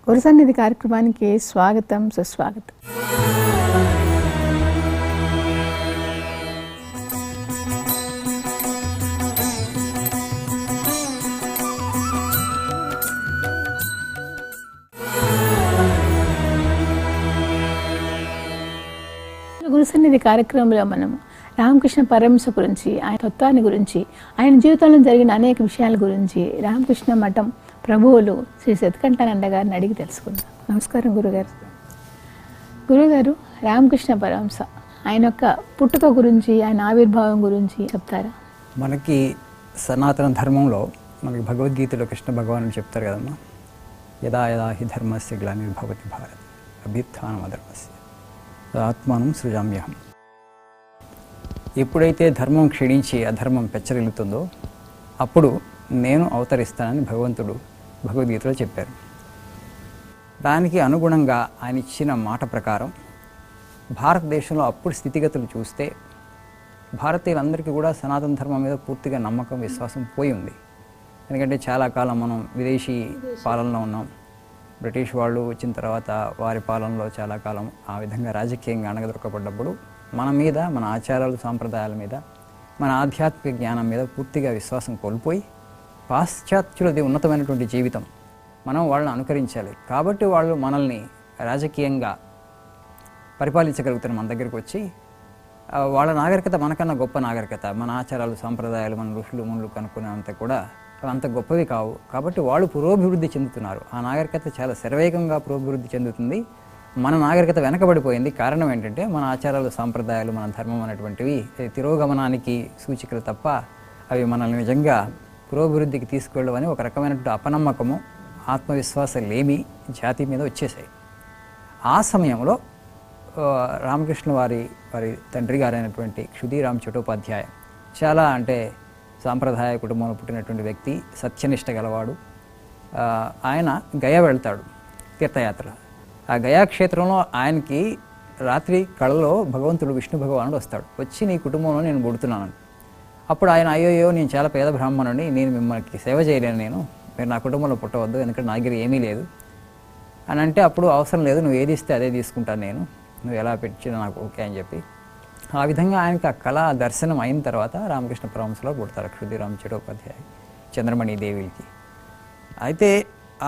గురుసన్నిధి కార్యక్రమానికి స్వాగతం, సుస్వాగతం. గురుసన్నిధి కార్యక్రమంలో మనం రామకృష్ణ పరమహంస గురించి, ఆయన తత్వాన్ని గురించి, ఆయన జీవితంలో జరిగిన అనేక విషయాల గురించి రామకృష్ణ మఠం ప్రభువులు శ్రీ సత్కంఠానంద గారిని అడిగి తెలుసుకుందాం. నమస్కారం గురుగారు. గురుగారు, రామకృష్ణ పరమహంస ఆయన యొక్క పుట్టుక గురించి, ఆయన ఆవిర్భావం గురించి చెప్తారా? మనకి సనాతన ధర్మంలో మనకి భగవద్గీతలో కృష్ణ భగవానుడు చెప్తారు కదమ్మా, యదా యదా హి ధర్మస్య గ్లానిర్భవతి భారత్ అభ్యుత్థానం అధర్మస్య ఆత్మానం సృజామ్యహం. ఎప్పుడైతే ధర్మం క్షీణించి అధర్మం పెచ్చరిల్లుతుందో అప్పుడు నేను అవతరిస్తానని భగవంతుడు భగవద్గీతలో చెప్పారు. దానికి అనుగుణంగా ఆయన ఇచ్చిన మాట ప్రకారం భారతదేశంలో అప్పుడు స్థితిగతులు చూస్తే భారతీయులందరికీ కూడా సనాతన ధర్మం మీద పూర్తిగా నమ్మకం, విశ్వాసం పోయి ఉంది. ఎందుకంటే చాలా కాలం మనం విదేశీ పాలనలో ఉన్నాం. బ్రిటిష్ వాళ్ళు వచ్చిన తర్వాత వారి పాలనలో చాలా కాలం ఆ విధంగా రాజకీయంగా అణగదొక్కబడ్డప్పుడు మన మీద, మన ఆచారాలు సాంప్రదాయాల మీద, మన ఆధ్యాత్మిక జ్ఞానం మీద పూర్తిగా విశ్వాసం కోల్పోయి పాశ్చాత్యులది ఉన్నతమైనటువంటి జీవితం, మనం వాళ్ళని అనుకరించాలి. కాబట్టి వాళ్ళు మనల్ని రాజకీయంగా పరిపాలించగలుగుతారు. మన దగ్గరికి వచ్చి వాళ్ళ నాగరికత మనకన్నా గొప్ప నాగరికత, మన ఆచారాలు సాంప్రదాయాలు మన ఋషులు మునులు కనుక్కునేంత కూడా అంత గొప్పవి కావు. కాబట్టి వాళ్ళు పురోభివృద్ధి చెందుతున్నారు. ఆ నాగరికత చాలా శరవేగంగా పురోభివృద్ధి చెందుతుంది. మన నాగరికత వెనకబడిపోయింది. కారణం ఏంటంటే మన ఆచారాలు సాంప్రదాయాలు, మన ధర్మం అనేటువంటివి తిరోగమనానికి సూచికలు తప్ప అవి మనల్ని నిజంగా పురోభివృద్ధికి తీసుకెళ్ళవని ఒక రకమైనటువంటి అపనమ్మకము, ఆత్మవిశ్వాసం లేమి జాతి మీద వచ్చేసాయి. ఆ సమయంలో రామకృష్ణ వారి తండ్రి గారైనటువంటి క్షుదీరామ్ చటోపాధ్యాయ చాలా సాంప్రదాయ కుటుంబంలో పుట్టినటువంటి వ్యక్తి, సత్యనిష్ట గలవాడు. ఆయన గయా వెళ్తాడు తీర్థయాత్ర. ఆ గయా క్షేత్రంలో ఆయనకి రాత్రి కళలో భగవంతుడు విష్ణు భగవానుడు వస్తాడు. వచ్చి నీ కుటుంబంలో నేను పుడుతున్నాను. అప్పుడు ఆయన అయ్యోయ్యో నేను చాలా పేద బ్రాహ్మణుని, నేను మిమ్మల్ని సేవ చేయలేను, మీరు నా కుటుంబంలో పుట్టవద్దు, ఎందుకంటే నా దగ్గర ఏమీ లేదు అని అంటే, అప్పుడు అవసరం లేదు, నువ్వు ఏది ఇస్తే అదే తీసుకుంటాను నేను, నువ్వు ఎలా పెట్టినా నాకు ఓకే అని చెప్పి ఆ విధంగా ఆయనకి ఆ కళ దర్శనం అయిన తర్వాత రామకృష్ణ పరమహంసలో పుడతారు క్షుదీరామ్ చటోపాధ్యాయ చంద్రమణి దేవికి. అయితే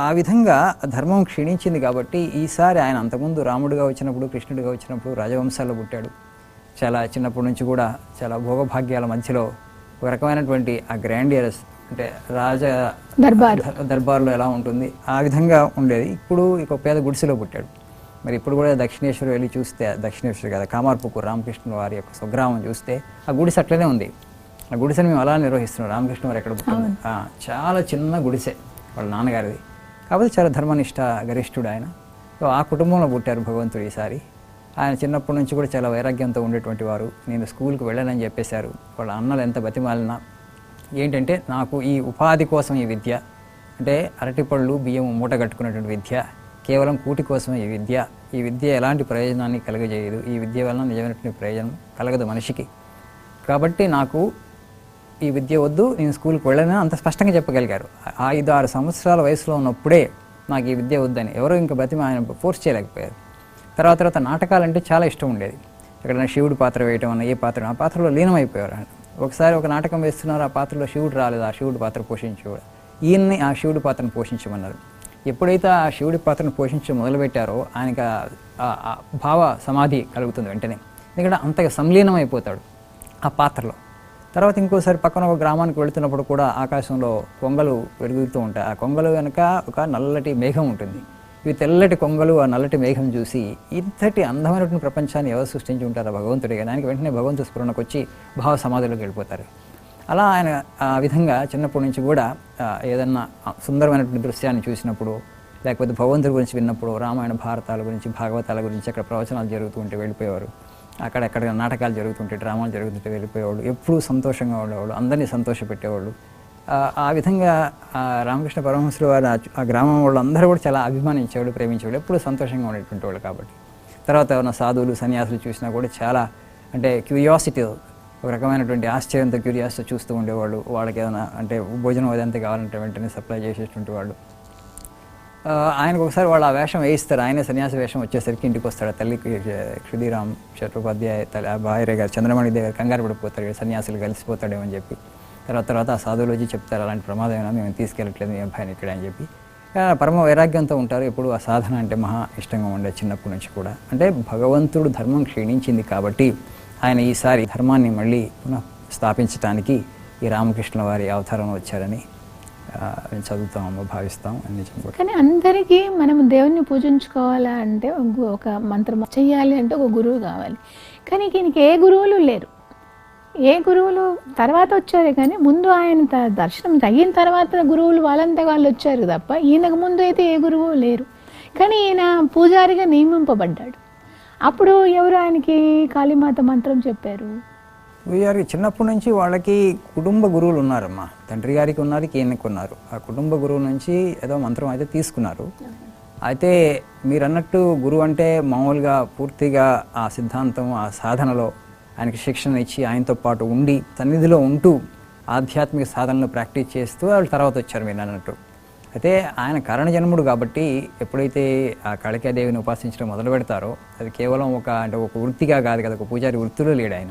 ఆ విధంగా ధర్మం క్షీణించింది కాబట్టి ఈసారి ఆయన అంతకుముందు రాముడిగా వచ్చినప్పుడు, కృష్ణుడిగా వచ్చినప్పుడు రాజవంశాల్లో పుట్టాడు. చాలా చిన్నప్పటి నుంచి కూడా చాలా భోగభాగ్యాల మధ్యలో ఒక రకమైనటువంటి ఆ గ్రాండియరస్ రాజ దర్బార్లో ఎలా ఉంటుంది ఆ విధంగా ఉండేది. ఇప్పుడు ఇక పేద గుడిసెలో పుట్టాడు. మరి ఇప్పుడు కూడా దక్షిణేశ్వరం వెళ్ళి చూస్తే, దక్షిణేశ్వరం కదా కామార్పుకు రామకృష్ణ వారి యొక్క స్వగ్రామం చూస్తే ఆ గుడిసె అట్లనే ఉంది. ఆ గుడిసెని మేము అలా నిర్వహిస్తున్నాం. రామకృష్ణ వారు ఎక్కడ పుట్టింది చాలా చిన్న గుడిసె వాళ్ళ నాన్నగారిది. కాబట్టి చాలా ధర్మనిష్ట గరిష్ఠుడు ఆయన. సో ఆ కుటుంబంలో పుట్టారు భగవంతుడు. ఈసారి ఆయన చిన్నప్పటి నుంచి కూడా చాలా వైరాగ్యంతో ఉండేటువంటి వారు. నేను స్కూల్కి వెళ్ళానని చెప్పేశారు. వాళ్ళ అన్నలు ఎంత బతిమాలినా ఏంటంటే, నాకు ఈ ఉపాధి కోసం ఈ విద్య, అరటిపళ్ళు బియ్యం మూట కట్టుకున్నటువంటి విద్య, కేవలం కూటి కోసమే ఈ విద్య ఎలాంటి ప్రయోజనాన్ని కలగజేయదు. ఈ విద్య వలన నిజమైనటువంటి ప్రయోజనం కలగదు మనిషికి. కాబట్టి నాకు ఈ విద్య వద్దు, నేను స్కూల్కి వెళ్ళానని అంత స్పష్టంగా చెప్పగలిగారు. 5-6 సంవత్సరాల వయసులో ఉన్నప్పుడే నాకు ఈ విద్య వద్దని ఎవరో ఇంకా ఆయన ఫోర్స్ చేయలేకపోయారు. తర్వాత నాటకాలంటే చాలా ఇష్టం ఉండేది. ఎక్కడైనా శివుడి పాత్ర వేయటం అన్న, ఏ పాత్ర ఆ పాత్రలో లీనమైపోయారు. ఒకసారి ఒక నాటకం వేస్తున్నారు, ఆ పాత్రలో శివుడు రాలేదు, ఆ శివుడి పాత్ర పోషించేవాడు. ఈయన్ని ఆ శివుడి పాత్రను పోషించమన్నారు. ఎప్పుడైతే ఆ శివుడి పాత్రను పోషించడం మొదలుపెట్టారో ఆయనకి భావ సమాధి కలుగుతుంది వెంటనే. ఎందుకంటే అంతగా సంలీనం అయిపోతాడు ఆ పాత్రలో. తర్వాత ఇంకోసారి పక్కన ఒక గ్రామానికి వెళుతున్నప్పుడు కూడా ఆకాశంలో కొంగలు వెలుగుతూ ఉంటాయి. ఆ కొంగలు వెనుక ఒక నల్లటి మేఘం ఉంటుంది. ఇవి తెల్లటి కొంగలు ఆ నల్లటి మేఘం చూసి ఇంతటి అందమైనటువంటి ప్రపంచాన్ని ఎవరు సృష్టించి ఉంటారో భగవంతుడిగా, దానికి వెంటనే భగవంతు స్ఫురణకు వచ్చి భావ సమాధిలోకి వెళ్ళిపోతారు. అలా ఆయన ఆ విధంగా చిన్నప్పటి నుంచి కూడా ఏదన్నా సుందరమైనటువంటి దృశ్యాన్ని చూసినప్పుడు, లేకపోతే భగవంతుడి గురించి విన్నప్పుడు, రామాయణ భారతాల గురించి, భాగవతాల గురించి అక్కడ ప్రవచనాలు జరుగుతూ ఉంటే వెళ్ళిపోయేవారు. అక్కడెక్కడ నాటకాలు జరుగుతుంటే, డ్రామాలు జరుగుతుంటే వెళ్ళిపోయేవాళ్ళు. ఎప్పుడూ సంతోషంగా ఉండేవాళ్ళు, అందరినీ సంతోషపెట్టేవాళ్ళు. ఆ విధంగా రామకృష్ణ పరమహంసులు వారు ఆ గ్రామం వాళ్ళు అందరూ కూడా చాలా అభిమానించేవాళ్ళు, ప్రేమించేవాళ్ళు, ఎప్పుడూ సంతోషంగా ఉండేటువంటి వాళ్ళు. కాబట్టి తర్వాత ఉన్న సాధువులు సన్యాసులు చూసినా కూడా చాలా క్యూరియాసిటీ, ఒక రకమైనటువంటి ఆశ్చర్యంతో క్యూరియాసిటీ చూస్తూ ఉండేవాళ్ళు. వాళ్ళకి ఏదైనా భోజనం అదంతా కావాలంటే వెంటనే సప్లై చేసేటువంటి వాళ్ళు. ఆయనకు ఒకసారి వాళ్ళు ఆ వేషం వేయిస్తారు. ఆయనే సన్యాసి వేషం వచ్చేసరికి ఇంటికి వస్తాడు. తల్లికి క్షుదీరామ్ చట్టోపాధ్యాయ తల్లి భార్య గారు చంద్రమణి దగ్గర కంగారు పడిపోతాడు, సన్యాసులు కలిసిపోతాడేమో అని చెప్పి. తర్వాత ఆ సాధువులు వచ్చి చెప్తారు, అలాంటి ప్రమాదం ఏమైనా మేము తీసుకెళ్ళట్లేదు మీ అబ్బాయిని ఇక్కడ అని చెప్పి. పరమ వైరాగ్యంతో ఉంటారు. ఎప్పుడు ఆ సాధన అంటే మహా ఇష్టంగా ఉండే చిన్నప్పటి నుంచి కూడా. అంటే భగవంతుడు ధర్మం క్షీణించింది కాబట్టి ఆయన ఈసారి ధర్మాన్ని మళ్ళీ పునః స్థాపించడానికి ఈ రామకృష్ణ వారి అవతారం వచ్చారని మేము చదువుతాము, భావిస్తాం అన్ని. కానీ అందరికీ మనం దేవుణ్ణి పూజించుకోవాలా అంటే ఒక మంత్రం చెయ్యాలి అంటే ఒక గురువు కావాలి. కానీ ఈయనకి ఏ గురువులు లేరు. ఏ గురువులు తర్వాత వచ్చారే కానీ ముందు ఆయన దర్శనం తగ్గిన తర్వాత గురువులు వాళ్ళంతా వాళ్ళు వచ్చారు తప్ప ఈయనకు ముందు అయితే ఏ గురువు లేరు. కానీ ఈయన పూజారిగా నియమింపబడ్డాడు. అప్పుడు ఎవరు ఆయనకి కాళీమాత మంత్రం చెప్పారు? పూజారికి చిన్నప్పటి నుంచి వాళ్ళకి కుటుంబ గురువులు ఉన్నారమ్మా. తండ్రి గారికి ఉన్నారు, ఈయనకి ఉన్నారు. ఆ కుటుంబ గురువు నుంచి ఏదో మంత్రం అయితే తీసుకున్నారు. అయితే మీరు అన్నట్టు గురువు అంటే మామూలుగా పూర్తిగా ఆ సిద్ధాంతం, ఆ సాధనలో ఆయనకి శిక్షణ ఇచ్చి ఆయనతో పాటు ఉండి సన్నిధిలో ఉంటూ ఆధ్యాత్మిక సాధనలు ప్రాక్టీస్ చేస్తూ వాళ్ళు తర్వాత వచ్చారు మీరు అన్నట్టు. అయితే ఆయన కారణజన్ముడు కాబట్టి ఎప్పుడైతే ఆ కాళికాదేవిని ఉపాసించడం మొదలు పెడతారో అది కేవలం ఒక వృత్తిగా కాదు కదా, ఒక పూజారి వృత్తిలో లేడు ఆయన.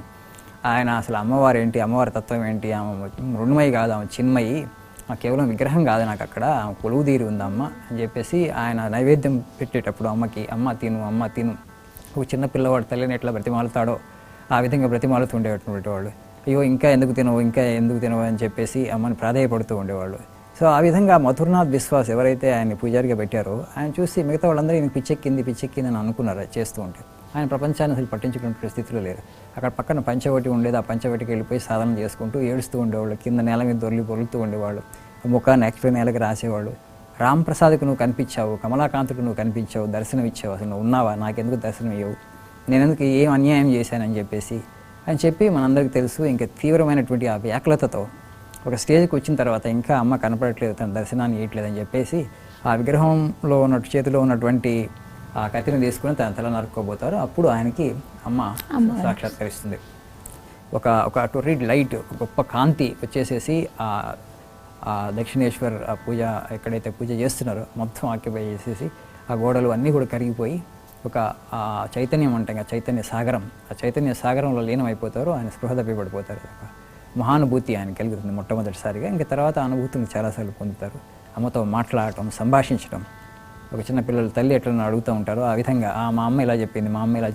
ఆయన అసలు అమ్మవారు ఏంటి, అమ్మవారి తత్వం ఏంటి, ఆమె మృణ్మయి కాదు, ఆమె చిన్మయి, కేవలం విగ్రహం కాదు నాకు అక్కడ, ఆమె కొలువు తీరి ఉందమ్మ అని చెప్పేసి ఆయన నైవేద్యం పెట్టేటప్పుడు అమ్మకి అమ్మ తిను ఒక చిన్న పిల్లవాడు తల్లిని ఎట్లా బ్రతిమాలుతాడో ఆ విధంగా బ్రతిమాలుతూ ఉండేటువంటి వాళ్ళు. అయ్యో ఇంకా ఎందుకు తినవు అని చెప్పేసి అమ్మని ప్రాధేయపడుతూ ఉండేవాళ్ళు. సో ఆ విధంగా మధుర్నాథ్ విశ్వాస్ ఎవరైతే ఆయన్ని పూజారిగా పెట్టారో ఆయన చూసి మిగతా వాళ్ళందరూ ఈయనకి పిచ్చెక్కింది అని అనుకున్నారు చేస్తూ ఉంటే. ఆయన ప్రపంచాన్ని అసలు పట్టించుకునే స్థితిలో లేరు. అక్కడ పక్కన పంచవటి ఉండేది, ఆ పంచవటికి వెళ్ళిపోయి సాధన చేసుకుంటూ ఏడుస్తూ ఉండేవాళ్ళు. కింద నేల మీద పొరుగుతూ ఉండేవాళ్ళు. ముఖాన్ని యాక్చువల్ నేలకి రాసేవాళ్ళు. రాంప్రసాద్కు నువ్వు కనిపించావు, కమలాకాంత్కు నువ్వు కనిపించావు, దర్శనం ఇచ్చావు, అసలు నువ్వు ఉన్నావా, నాకెందుకు దర్శనం ఇవ్వవు, నేనెందుకు ఏం అన్యాయం చేశానని చెప్పేసి అని చెప్పి మనందరికీ తెలుసు. ఇంకా తీవ్రమైనటువంటి ఆ వ్యాకులతతో ఒక స్టేజ్కి వచ్చిన తర్వాత ఇంకా అమ్మ కనపడట్లేదు, తన దర్శనాన్ని ఇవ్వట్లేదని చెప్పేసి ఆ విగ్రహంలో ఉన్నట్టు చేతిలో ఉన్నటువంటి ఆ కత్తిని తీసుకుని తన తల నరుక్కోబోతారు. అప్పుడు ఆయనకి అమ్మ సాక్షాత్కరిస్తుంది. ఒక టు రీడ్ లైట్, గొప్ప కాంతి వచ్చేసేసి ఆ దక్షిణేశ్వర్ ఆ పూజ ఎక్కడైతే పూజ చేస్తున్నారో మొత్తం ఆక్యుపై చేసేసి ఆ గోడలు అన్నీ కూడా కరిగిపోయి ఒక చైతన్యం అంటాం, చైతన్య సాగరం, ఆ చైతన్య సాగరంలో లీనమైపోతారు. ఆయన స్పృహ తప్పిపడిపోతారు. మహానుభూతి ఆయన కలుగుతుంది మొట్టమొదటిసారిగా. ఇంకా తర్వాత అనుభూతిని చాలాసార్లు పొందుతారు. అమ్మతో మాట్లాడటం, సంభాషించడం, ఒక చిన్న పిల్లలు తల్లి ఎట్లా అడుగుతూ ఉంటారో ఆ విధంగా మా అమ్మ ఇలా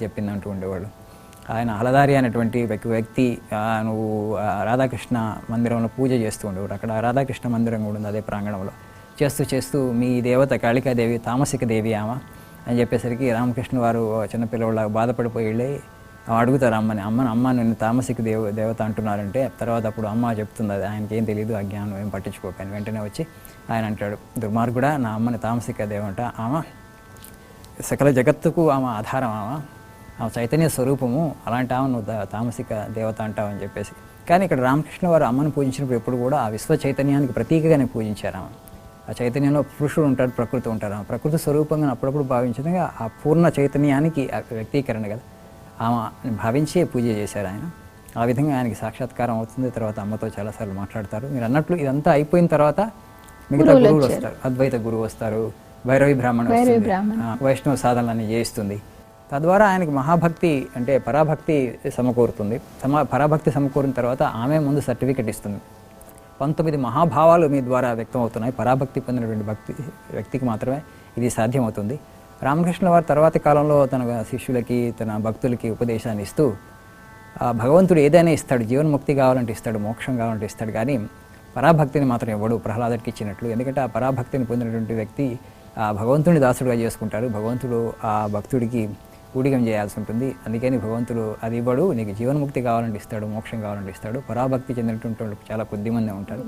చెప్పింది అంటూ ఉండేవాడు. ఆయన హలదారి అనేటువంటి వ్యక్తి నువ్వు రాధాకృష్ణ మందిరంలో పూజ చేస్తూ ఉండేవాడు. అక్కడ రాధాకృష్ణ మందిరం కూడా ఉంది అదే ప్రాంగణంలో. చేస్తూ మీ దేవత కాళికాదేవి తామసిక దేవి ఆమె అని చెప్పేసరికి రామకృష్ణ వారు చిన్నపిల్లవాళ్ళ బాధపడిపోయి వెళ్ళి అడుగుతారు అమ్మ నిన్ను తామసిక దేవత అంటున్నారంటే తర్వాత అప్పుడు అమ్మ చెప్తుంది, అది ఆయనకి ఏం తెలియదు, ఆ జ్ఞానం ఏం పట్టించుకోకని వెంటనే వచ్చి ఆయన అంటాడు, దుర్మార్గుడా, నా అమ్మని తామసిక దేవంట, ఆమె సకల జగత్తుకు ఆమె ఆధారం, ఆమె చైతన్య స్వరూపము, అలాంటి ఆమె నువ్వు తామసిక దేవత అంటావని చెప్పేసి. కానీ ఇక్కడ రామకృష్ణ వారు అమ్మను పూజించినప్పుడు ఎప్పుడు కూడా ఆ విశ్వ చైతన్యానికి ప్రతీకగానే పూజించారు. ఆమె ఆ చైతన్యంలో పురుషుడు ఉంటాడు, ప్రకృతి ఉంటారు. ఆ ప్రకృతి స్వరూపంగా అప్పుడప్పుడు భావించగా ఆ పూర్ణ చైతన్యానికి వ్యక్తీకరణ కదా ఆమె భావించే పూజ చేశారు ఆయన. ఆ విధంగా ఆయనకి సాక్షాత్కారం అవుతుంది. తర్వాత అమ్మతో చాలాసార్లు మాట్లాడతారు. మీరు అన్నట్లు ఇదంతా అయిపోయిన తర్వాత మిగతా గురువులు వస్తారు. అద్వైత గురువు వస్తారు, భైరవి బ్రాహ్మణ వైష్ణవ సాధనలన్నీ చేయిస్తుంది. తద్వారా ఆయనకి మహాభక్తి అంటే పరాభక్తి సమకూరుతుంది. పరాభక్తి సమకూరిన తర్వాత ఆమె ముందు సర్టిఫికెట్ ఇస్తుంది. 19 మహాభావాలు మీ ద్వారా వ్యక్తం అవుతున్నాయి. పరాభక్తి పొందినటువంటి వ్యక్తికి మాత్రమే ఇది సాధ్యమవుతుంది. రామకృష్ణ వారు తర్వాతి కాలంలో తన శిష్యులకి, తన భక్తులకి ఉపదేశాన్ని ఇస్తూ భగవంతుడు ఏదైనా ఇస్తాడు, జీవన్ముక్తి కావాలంటే ఇస్తాడు, మోక్షం కావాలంటే ఇస్తాడు, కానీ పరాభక్తిని మాత్రం ఇవ్వడు, ప్రహ్లాదుడికి ఇచ్చినట్లు. ఎందుకంటే ఆ పరాభక్తిని పొందినటువంటి వ్యక్తి ఆ భగవంతుడిని దాసుడుగా చేసుకుంటారు. భగవంతుడు ఆ భక్తుడికి ఊడిగం చేయాల్సి ఉంటుంది. అందుకని భగవంతుడు అది ఇవ్వడు, నీకు జీవన్ముక్తి కావాలంటే ఇస్తాడు, మోక్షం కావాలంటే ఇస్తాడు. పరాభక్తి చెందినటువంటి వాళ్ళు చాలా కొద్దిమంది ఉంటారు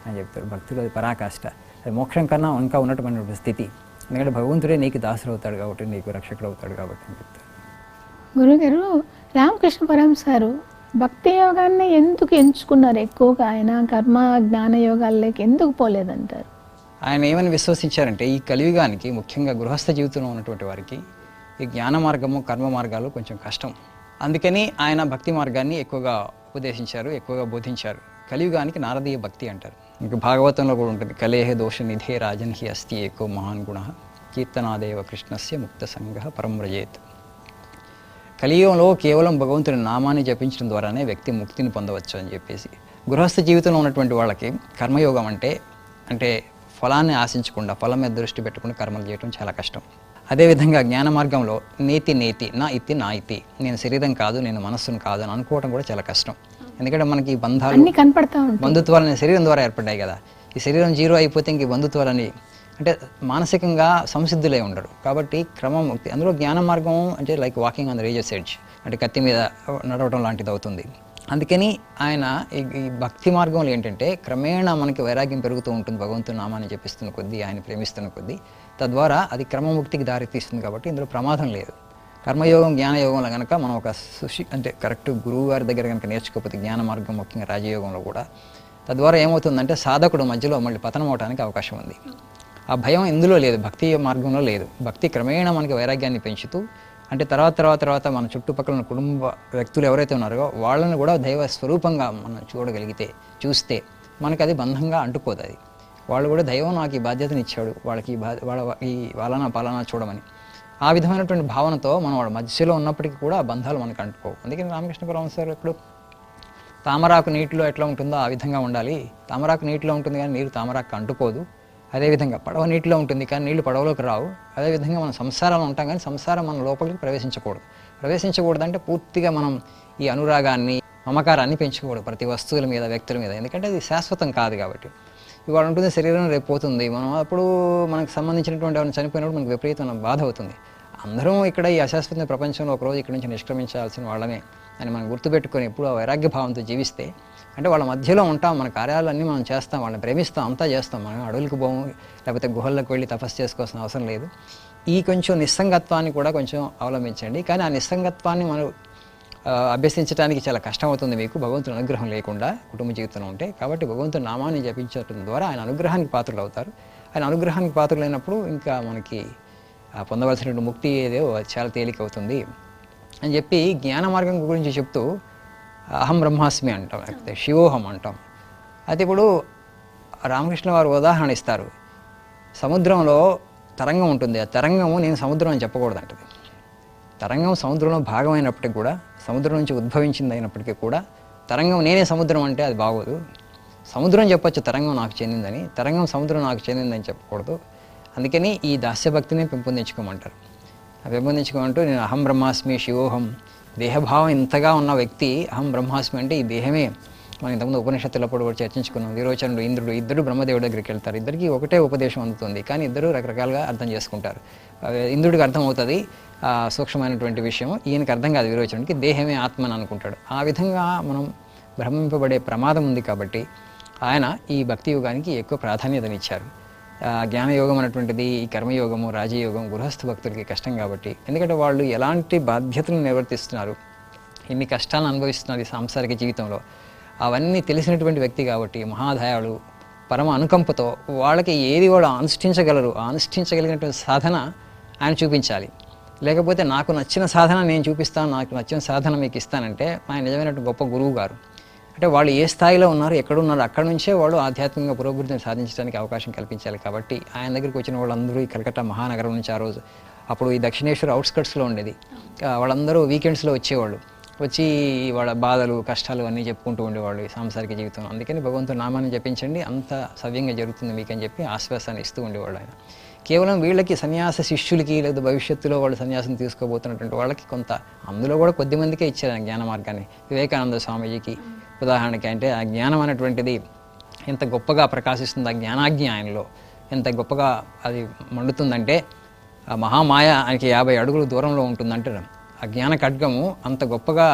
అని చెప్తారు. భక్తులు అది పరాకాష్ట, అది మోక్షం కన్నా ఇంకా ఉన్నటువంటి స్థితి. ఎందుకంటే భగవంతుడే నీకు దాసుడు అవుతాడు కాబట్టి, నీకు రక్షకుడు అవుతాడు కాబట్టి అని చెప్తారు. గురుగారు, రామకృష్ణ పరమహంస గారు భక్తి యోగాన్ని ఎందుకు ఎంచుకున్నారు? ఎక్కువగా ఆయన కర్మ జ్ఞాన యోగాల్లోకి ఎందుకు పోలేదంటారు? ఆయన ఏమని విశ్వసించారంటే ఈ కలియుగానికి ముఖ్యంగా గృహస్థ జీవితంలో ఉన్నటువంటి వారికి ఈ జ్ఞాన మార్గము, కర్మ మార్గాలు కొంచెం కష్టం. అందుకని ఆయన భక్తి మార్గాన్ని ఎక్కువగా ఉపదేశించారు, ఎక్కువగా బోధించారు. కలియుగానికి నారదీయ భక్తి అంటారు. ఇంక భాగవతంలో కూడా ఉంటుంది, కలేహ దోష నిధే రాజన్ హి అస్తి ఏకో మహాన్ గుణ కీర్తనాదేవ కృష్ణస్య ముక్త సంగ పరం వ్రజేత్. కలియుగంలో కేవలం భగవంతుని నామాన్ని జపించడం ద్వారానే వ్యక్తి ముక్తిని పొందవచ్చు అని చెప్పేసి. గృహస్థ జీవితంలో ఉన్నటువంటి వాళ్ళకి కర్మయోగం అంటే ఫలాన్ని ఆశించకుండా, ఫలం మీద దృష్టి పెట్టకుండా కర్మలు చేయడం చాలా కష్టం. అదేవిధంగా జ్ఞాన మార్గంలో నేతి నా ఇతి, నేను శరీరం కాదు, నేను మనస్సును కాదు అని అనుకోవడం కూడా చాలా కష్టం. ఎందుకంటే మనకి బంధాలు, అన్ని కనపడతా ఉంటాయి. బంధుత్వాలని శరీరం ద్వారా ఏర్పడ్డాయి కదా. ఈ శరీరం జీరో అయిపోతే ఇంక బంధుత్వాలని అంటే మానసికంగా సంసిద్ధులై ఉండడు. కాబట్టి క్రమం ముక్తి. అందులో జ్ఞాన మార్గం అంటే like walking on the razor's edge, అంటే కత్తి మీద నడవడం లాంటిది అవుతుంది. అందుకని ఆయన ఈ భక్తి మార్గంలో ఏంటంటే క్రమేణా మనకి వైరాగ్యం పెరుగుతూ ఉంటుంది. భగవంతుని నామాన్ని జపిస్తున్న కొద్దీ, ఆయన ప్రేమిస్తున్న కొద్దీ, తద్వారా అది క్రమముక్తికి దారితీస్తుంది. కాబట్టి ఇందులో ప్రమాదం లేదు. కర్మయోగం జ్ఞానయోగంలో కనుక మనం ఒక అంటే కరెక్ట్ గురువు గారి దగ్గర కనుక నేర్చుకోకపోతే, జ్ఞాన మార్గం ముఖ్యంగా రాజయోగంలో కూడా, తద్వారా ఏమవుతుందంటే సాధకుడు మధ్యలో మళ్ళీ పతనం అవడానికి అవకాశం ఉంది. ఆ భయం ఇందులో లేదు, భక్తి మార్గంలో లేదు. భక్తి క్రమేణా మనకి వైరాగ్యాన్ని పెంచుతూ, అంటే తర్వాత మన చుట్టుపక్కల ఉన్న కుటుంబ వ్యక్తులు ఎవరైతే ఉన్నారో వాళ్ళని కూడా దైవ స్వరూపంగా మనం చూస్తే మనకి అది బంధంగా అంటుకోదు. అది వాళ్ళు కూడా దైవం నాకు ఈ బాధ్యతను ఇచ్చాడు, వాళ్ళకి ఈ పాలనా చూడమని, ఆ విధమైనటువంటి భావనతో మనం వాళ్ళ మధ్యలో ఉన్నప్పటికీ కూడా ఆ బంధాలు మనకు అంటుకోవు. అందుకని రామకృష్ణ పరమహంస గారు ఎప్పుడు తామరాకు నీటిలో ఎట్లా ఉంటుందో ఆ విధంగా ఉండాలి. తామరాకు నీటిలో ఉంటుంది కానీ నీరు తామరాకు అంటుకోదు. అదేవిధంగా పడవ నీటిలో ఉంటుంది కానీ నీళ్లు పడవలోకి రావు. అదేవిధంగా మనం సంసారంలో ఉంటాం కానీ సంసారం మన లోపలికి ప్రవేశించకూడదు అంటే పూర్తిగా మనం ఈ అనురాగాన్ని, మమకారాన్ని పెంచుకోకూడదు ప్రతి వస్తువుల మీద, వ్యక్తుల మీద. ఎందుకంటే అది శాశ్వతం కాదు. కాబట్టి ఇవాళ ఉంటుంది శరీరం, రేపు పోతుంది. మనం అప్పుడు మనకు సంబంధించినటువంటి ఎవరైనా చనిపోయినప్పుడు మనకు విపరీతమైన బాధ అవుతుంది. అందరం ఇక్కడ ఈ అశాశ్వత ప్రపంచంలో ఒకరోజు ఇక్కడి నుంచి నిష్క్రమించాల్సిన వాళ్ళమే అని మనం గుర్తుపెట్టుకొని ఎప్పుడు ఆ వైరాగ్య భావంతో జీవిస్తే, అంటే వాళ్ళ మధ్యలో ఉంటాం, మన కార్యాలన్నీ మనం చేస్తాం, వాళ్ళని ప్రేమిస్తాం, అంతా చేస్తాం. మనం అడవులకు పోము, లేకపోతే గుహల్లోకి వెళ్ళి తపస్సు చేసుకోవాల్సిన అవసరం లేదు. ఈ కొంచెం నిస్సంగత్వాన్ని కూడా కొంచెం అవలంబించండి. కానీ ఆ నిస్సంగత్వాన్ని మనం అభ్యసించడానికి చాలా కష్టం అవుతుంది మీకు, భగవంతుని అనుగ్రహం లేకుండా కుటుంబ జీవితంలో ఉంటే. కాబట్టి భగవంతుని నామాన్ని జపించడం ద్వారా ఆయన అనుగ్రహానికి పాత్రలు అవుతారు. ఆయన అనుగ్రహానికి పాత్రలైనప్పుడు ఇంకా మనకి పొందవలసినటువంటి ముక్తి ఏదో చాలా తేలిక అవుతుంది అని చెప్పి జ్ఞాన మార్గం గురించి చెప్తూ అహం బ్రహ్మాస్మి అంటాం, లేకపోతే శివోహం అంటాం. అయితే ఇప్పుడు రామకృష్ణ వారు ఉదాహరణ ఇస్తారు. సముద్రంలో తరంగం ఉంటుంది, ఆ తరంగము నేను సముద్రం అని చెప్పకూడదంటది. తరంగం సముద్రంలో భాగమైనప్పటికీ కూడా, సముద్రం నుంచి ఉద్భవించింది అయినప్పటికీ కూడా, తరంగం నేనే సముద్రం అంటే అది బాగోదు. సముద్రం చెప్పొచ్చు తరంగం నాకు చెందిందని, తరంగం సముద్రం నాకు చెందిందని చెప్పకూడదు. అందుకని ఈ దాస్యభక్తిని పెంపొందించుకోమంటారు. పెంపొందించుకోమంటూ నేను అహం బ్రహ్మాస్మి శివోహం, దేహభావం ఇంతగా ఉన్న వ్యక్తి అహం బ్రహ్మాస్మి అంటే ఈ దేహమే. మనం ఇంతకుముందు ఉపనిషత్తులప్పుడు కూడా చర్చించుకున్నాం. విరోచనుడు, ఇంద్రుడు ఇద్దరు బ్రహ్మదేవుడి దగ్గరికి వెళ్తారు. ఇద్దరికి ఒకటే ఉపదేశం అందుతుంది, కానీ ఇద్దరు రకరకాలుగా అర్థం చేసుకుంటారు. ఇంద్రుడికి అర్థమవుతుంది సూక్ష్మమైనటువంటి విషయం, ఈయనకి అర్థం కాదు. విరోచనుడికి దేహమే ఆత్మ అని అనుకుంటాడు. ఆ విధంగా మనం భ్రమింపబడే ప్రమాదం ఉంది. కాబట్టి ఆయన ఈ భక్తి యోగానికి ఎక్కువ ప్రాధాన్యతనిచ్చారు. జ్ఞానయోగం అనేటువంటిది, ఈ కర్మయోగము, రాజయోగం గృహస్థ భక్తులకి కష్టం. కాబట్టి ఎందుకంటే వాళ్ళు ఎలాంటి బాధ్యతలను నిర్వర్తిస్తున్నారు, ఎన్ని కష్టాలను అనుభవిస్తున్నారు ఈ సాంసారిక జీవితంలో, అవన్నీ తెలిసినటువంటి వ్యక్తి కాబట్టి మహాదయాళు, పరమ అనుకంపతో వాళ్ళకి ఏది వాళ్ళు అనుష్ఠించగలరు, అనుష్ఠించగలిగినటువంటి సాధన ఆయన చూపించాలి. లేకపోతే నాకు నచ్చిన సాధన నేను చూపిస్తాను, నాకు నచ్చిన సాధన మీకు ఇస్తానంటే ఆయన నిజమైనటువంటి గొప్ప గురువు గారు. అంటే వాళ్ళు ఏ స్థాయిలో ఉన్నారు, ఎక్కడున్నారు, అక్కడి నుంచే వాళ్ళు ఆధ్యాత్మికంగా పురోభివృద్ధిని సాధించడానికి అవకాశం కల్పించాలి. కాబట్టి ఆయన దగ్గరికి వచ్చిన వాళ్ళందరూ ఈ కలకత్తా మహానగరం నుంచి ఆ రోజు, అప్పుడు ఈ దక్షిణేశ్వర అవుట్స్కట్స్లో ఉండేది, వాళ్ళందరూ వీకెండ్స్లో వచ్చేవాళ్ళు. వచ్చి వాళ్ళ బాధలు, కష్టాలు అన్నీ చెప్పుకుంటూ ఉండేవాళ్ళు ఈ సాంసారిక జీవితం. అందుకని భగవంతుని నామాన్ని జపించండి, అంత సవ్యంగా జరుగుతుంది మీకు అని చెప్పి ఆశ్వాసాన్ని ఇస్తూ ఉండేవాళ్ళు ఆయన. కేవలం వీళ్ళకి సన్యాస శిష్యులకి, లేదా భవిష్యత్తులో వాళ్ళు సన్యాసం తీసుకోబోతున్నటువంటి వాళ్ళకి కొంత, అందులో కూడా కొద్ది మందికే ఇచ్చారు ఆయన జ్ఞాన మార్గాన్ని. వివేకానంద స్వామీజీకి ఉదాహరణకి, అంటే ఆ జ్ఞానం అనేటువంటిది ఎంత గొప్పగా ప్రకాశిస్తుంది, ఆ జ్ఞానాజ్ఞ ఆయనలో ఎంత గొప్పగా అది మండుతుందంటే, ఆ మహామాయ ఆయనకి 50 అడుగుల దూరంలో ఉంటుందంటారు. ఆ జ్ఞాన ఖడ్గము అంత గొప్పగా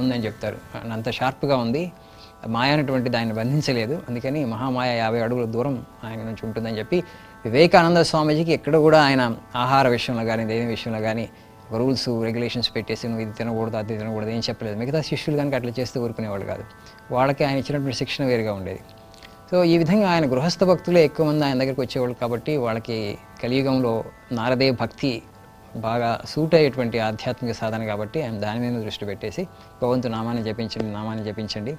ఉందని చెప్తారు, అంత షార్ప్గా ఉంది. మాయ అనేటువంటిది ఆయన బంధించలేదు. అందుకని మహామాయ 50 అడుగుల దూరం ఆయన నుంచి ఉంటుందని చెప్పి వివేకానంద స్వామీజీకి ఎక్కడ కూడా ఆయన ఆహార విషయంలో కానీ, దేని విషయంలో కానీ రూల్స్, రెగ్యులేషన్స్ పెట్టేసి నువ్వు ఇది తినకూడదు, అది తినకూడదు ఏం చెప్పలేదు. మిగతా శిష్యులు కనుక అట్లా చేస్తూ ఊరుకునేవాళ్ళు కాదు. వాళ్ళకి ఆయన ఇచ్చినటువంటి శిక్షణ వేరుగా ఉండేది. సో ఈ విధంగా ఆయన గృహస్థ భక్తులే ఎక్కువ మంది ఆయన దగ్గరికి వచ్చేవాళ్ళు. కాబట్టి వాళ్ళకి కలియుగంలో నారదే భక్తి బాగా సూట్ అయ్యేటువంటి ఆధ్యాత్మిక సాధన. కాబట్టి ఆయన దాని మీద దృష్టి పెట్టేసి భగవంతు నామాన్ని జపించండి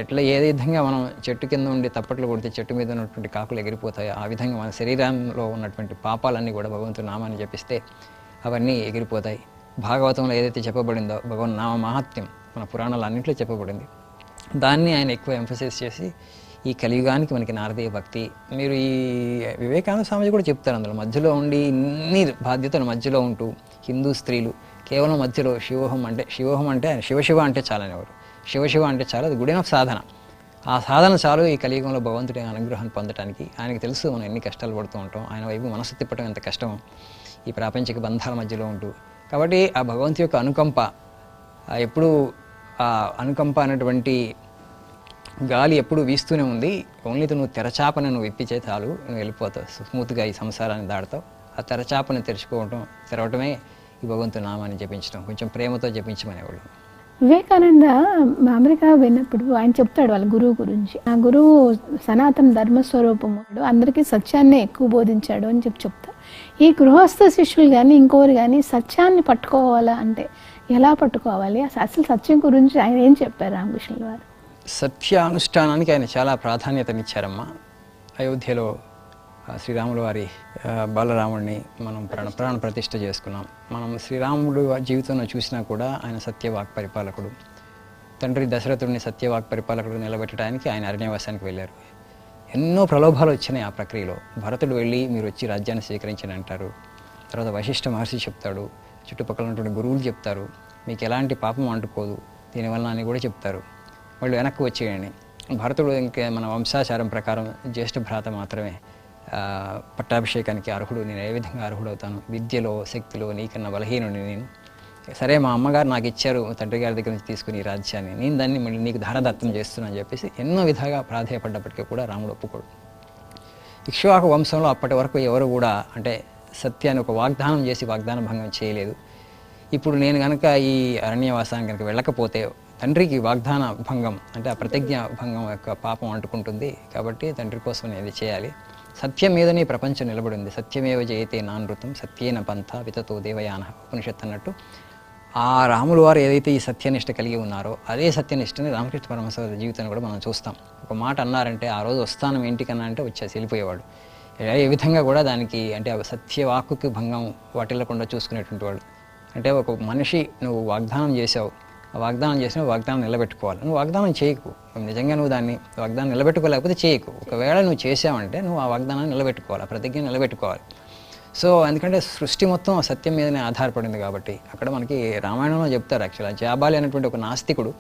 ఎట్లా ఏ విధంగా మనం చెట్టు కింద ఉండి తప్పట్లు కొడితే చెట్టు మీద ఉన్నటువంటి కాకులు ఎగిరిపోతాయో ఆ విధంగా మన శరీరంలో ఉన్నటువంటి పాపాలన్నీ కూడా భగవంతుడి నామాన్ని జపిస్తే అవన్నీ ఎగిరిపోతాయి. భాగవతంలో ఏదైతే చెప్పబడిందో భగవన్ నామ మహాత్మ్యం మన పురాణాలు అన్నింటిలో చెప్పబడింది. దాన్ని ఆయన ఎక్కువ ఎంఫసైజ్ చేసి ఈ కలియుగానికి మనకి నారదీయ భక్తి, మీరు ఈ వివేకానంద స్వామి కూడా చెప్తారు అందులో, మధ్యలో ఉండి ఇన్ని బాధ్యతలు మధ్యలో ఉంటూ హిందూ స్త్రీలు కేవలం మధ్యలో శివోహం అంటే ఆయన శివశివ అంటే చాలనేవారు. శివశివ అంటే చాలు, అది గుడ్ ఎనఫ్ సాధన. ఆ సాధన చాలు ఈ కలియుగంలో భగవంతుడి అనుగ్రహాన్ని పొందడానికి. ఆయనకి తెలుసు మనం ఎన్ని కష్టాలు పడుతూ ఉంటాం, ఆయన వైపు మనసు తిప్పటం ఎంత కష్టం ఈ ప్రాపంచిక బంధాల మధ్యలో ఉంటూ. కాబట్టి ఆ భగవంతు యొక్క అనుకంప ఎప్పుడు, ఆ అనుకంప అనేటువంటి గాలి ఎప్పుడు వీస్తూనే ఉంది. ఓన్లీ నువ్వు తెరచాపని నువ్వు విప్పిచే చాలు, నువ్వు వెళ్ళిపోతావు స్మూత్గా ఈ సంసారాన్ని దాడతావు. ఆ తెరచాపని తెరవటమే ఈ భగవంతు నామాన్ని జపించడం, కొంచెం ప్రేమతో జపించమనేవాళ్ళు. వివేకానంద అమెరికా వెళ్ళినప్పుడు ఆయన చెప్తాడు వాళ్ళ గురువు గురించి, ఆ గురువు సనాతన ధర్మస్వరూపము, అందరికీ సత్యాన్నే ఎక్కువ బోధించాడు అని చెప్తారు. ఈ గృహస్థ శిష్యులు కానీ ఇంకోరు కానీ సత్యాన్ని పట్టుకోవాలా అంటే ఎలా పట్టుకోవాలి, అసలు సత్యం గురించి ఆయన ఏం చెప్పారు రామకృష్ణుల వారు? సత్యానుష్ఠానానికి ఆయన చాలా ప్రాధాన్యతనిచ్చారమ్మా. అయోధ్యలో శ్రీరాముల వారి బాలరాముడిని మనం ప్రాణ ప్రతిష్ఠ చేసుకున్నాం. మనం శ్రీరాముడు జీవితంలో చూసినా కూడా ఆయన సత్యవాక్ పరిపాలకుడు. తండ్రి దశరథుడిని సత్యవాక్ పరిపాలకుడు నిలబెట్టడానికి ఆయన అరణ్యవాసానికి వెళ్ళారు. ఎన్నో ప్రలోభాలు వచ్చినాయి ఆ ప్రక్రియలో. భరతుడు వెళ్ళి మీరు వచ్చి రాజ్యాన్ని స్వీకరించని అంటారు. తర్వాత వశిష్ఠ మహర్షి చెప్తాడు, చుట్టుపక్కల ఉన్నటువంటి గురువులు చెప్తారు, మీకు ఎలాంటి పాపం అంటుకోదు దీనివల్ల అని కూడా చెప్తారు. వాళ్ళు వెనక్కి వచ్చేయండి. భరతుడు ఇంకా మన వంశాచారం ప్రకారం జ్యేష్ఠ భ్రాత మాత్రమే పట్టాభిషేకానికి అర్హుడు, నేను ఏ విధంగా అర్హుడవుతాను, విద్యలో శక్తిలో నీకన్నా బలహీనుడిని నేను. సరే మా అమ్మగారు నాకు ఇచ్చారు తండ్రి గారి దగ్గర నుంచి తీసుకుని ఈ రాజ్యాన్ని, నేను దాన్ని మళ్ళీ నీకు ధారదత్తం చేస్తున్నాను అని చెప్పేసి ఎన్నో విధాగా ప్రాధేయపడ్డప్పటికీ కూడా రాముడు ఒప్పుకోడు. ఇక్ష్వాకు వంశంలో అప్పటి వరకు ఎవరు కూడా అంటే సత్యాన్ని ఒక వాగ్దానం చేసి వాగ్దాన భంగం చేయలేదు. ఇప్పుడు నేను కనుక ఈ అరణ్యవాసానికి కనుక వెళ్ళకపోతే తండ్రికి వాగ్దాన భంగం అంటే ఆ ప్రతిజ్ఞ భంగం యొక్క పాపం అంటుకుంటుంది. కాబట్టి తండ్రి కోసం నేను ఇది చేయాలి. సత్యం మీదనే ప్రపంచం నిలబడింది. సత్యమేవ జయతే నానృతం సత్యేన పంథ వితతో దేవయాన ఉపనిషత్తు అన్నట్టు ఆ రాములు వారు ఏదైతే ఈ సత్యనిష్ట కలిగి ఉన్నారో అదే సత్యనిష్టని రామకృష్ణ పరమహంస జీవితాన్ని కూడా మనం చూస్తాం. ఒక మాట అన్నారంటే ఆ రోజు వస్తాను ఇంటికన్నా అంటే వచ్చేసి వెళ్ళిపోయేవాడు. ఏ విధంగా కూడా దానికి అంటే సత్యవాక్కుకి భంగం వాటిల్లకుండా చూసుకునేటువంటి వాడు. అంటే ఒక మనిషి నువ్వు వాగ్దానం చేసావు, ఆ వాగ్దానం చేసినా వాగ్దానం నిలబెట్టుకోవాలి. నువ్వు వాగ్దానం చేయకు, నిజంగా నువ్వు దాన్ని వాగ్దానం నిలబెట్టుకోలేకపోతే చేయకు. ఒకవేళ నువ్వు చేసావంటే నువ్వు ఆ వాగ్దానాన్ని నిలబెట్టుకోవాలి, ఆ ప్రతిజ్ఞ నిలబెట్టుకోవాలి. సో ఎందుకంటే సృష్టి మొత్తం ఆ సత్యం మీదనే ఆధారపడింది కాబట్టి అక్కడ మనకి రామాయణంలో చెప్తారు. యాక్చువల్గా జాబాలి అనేటువంటి ఒక నాస్తికుడు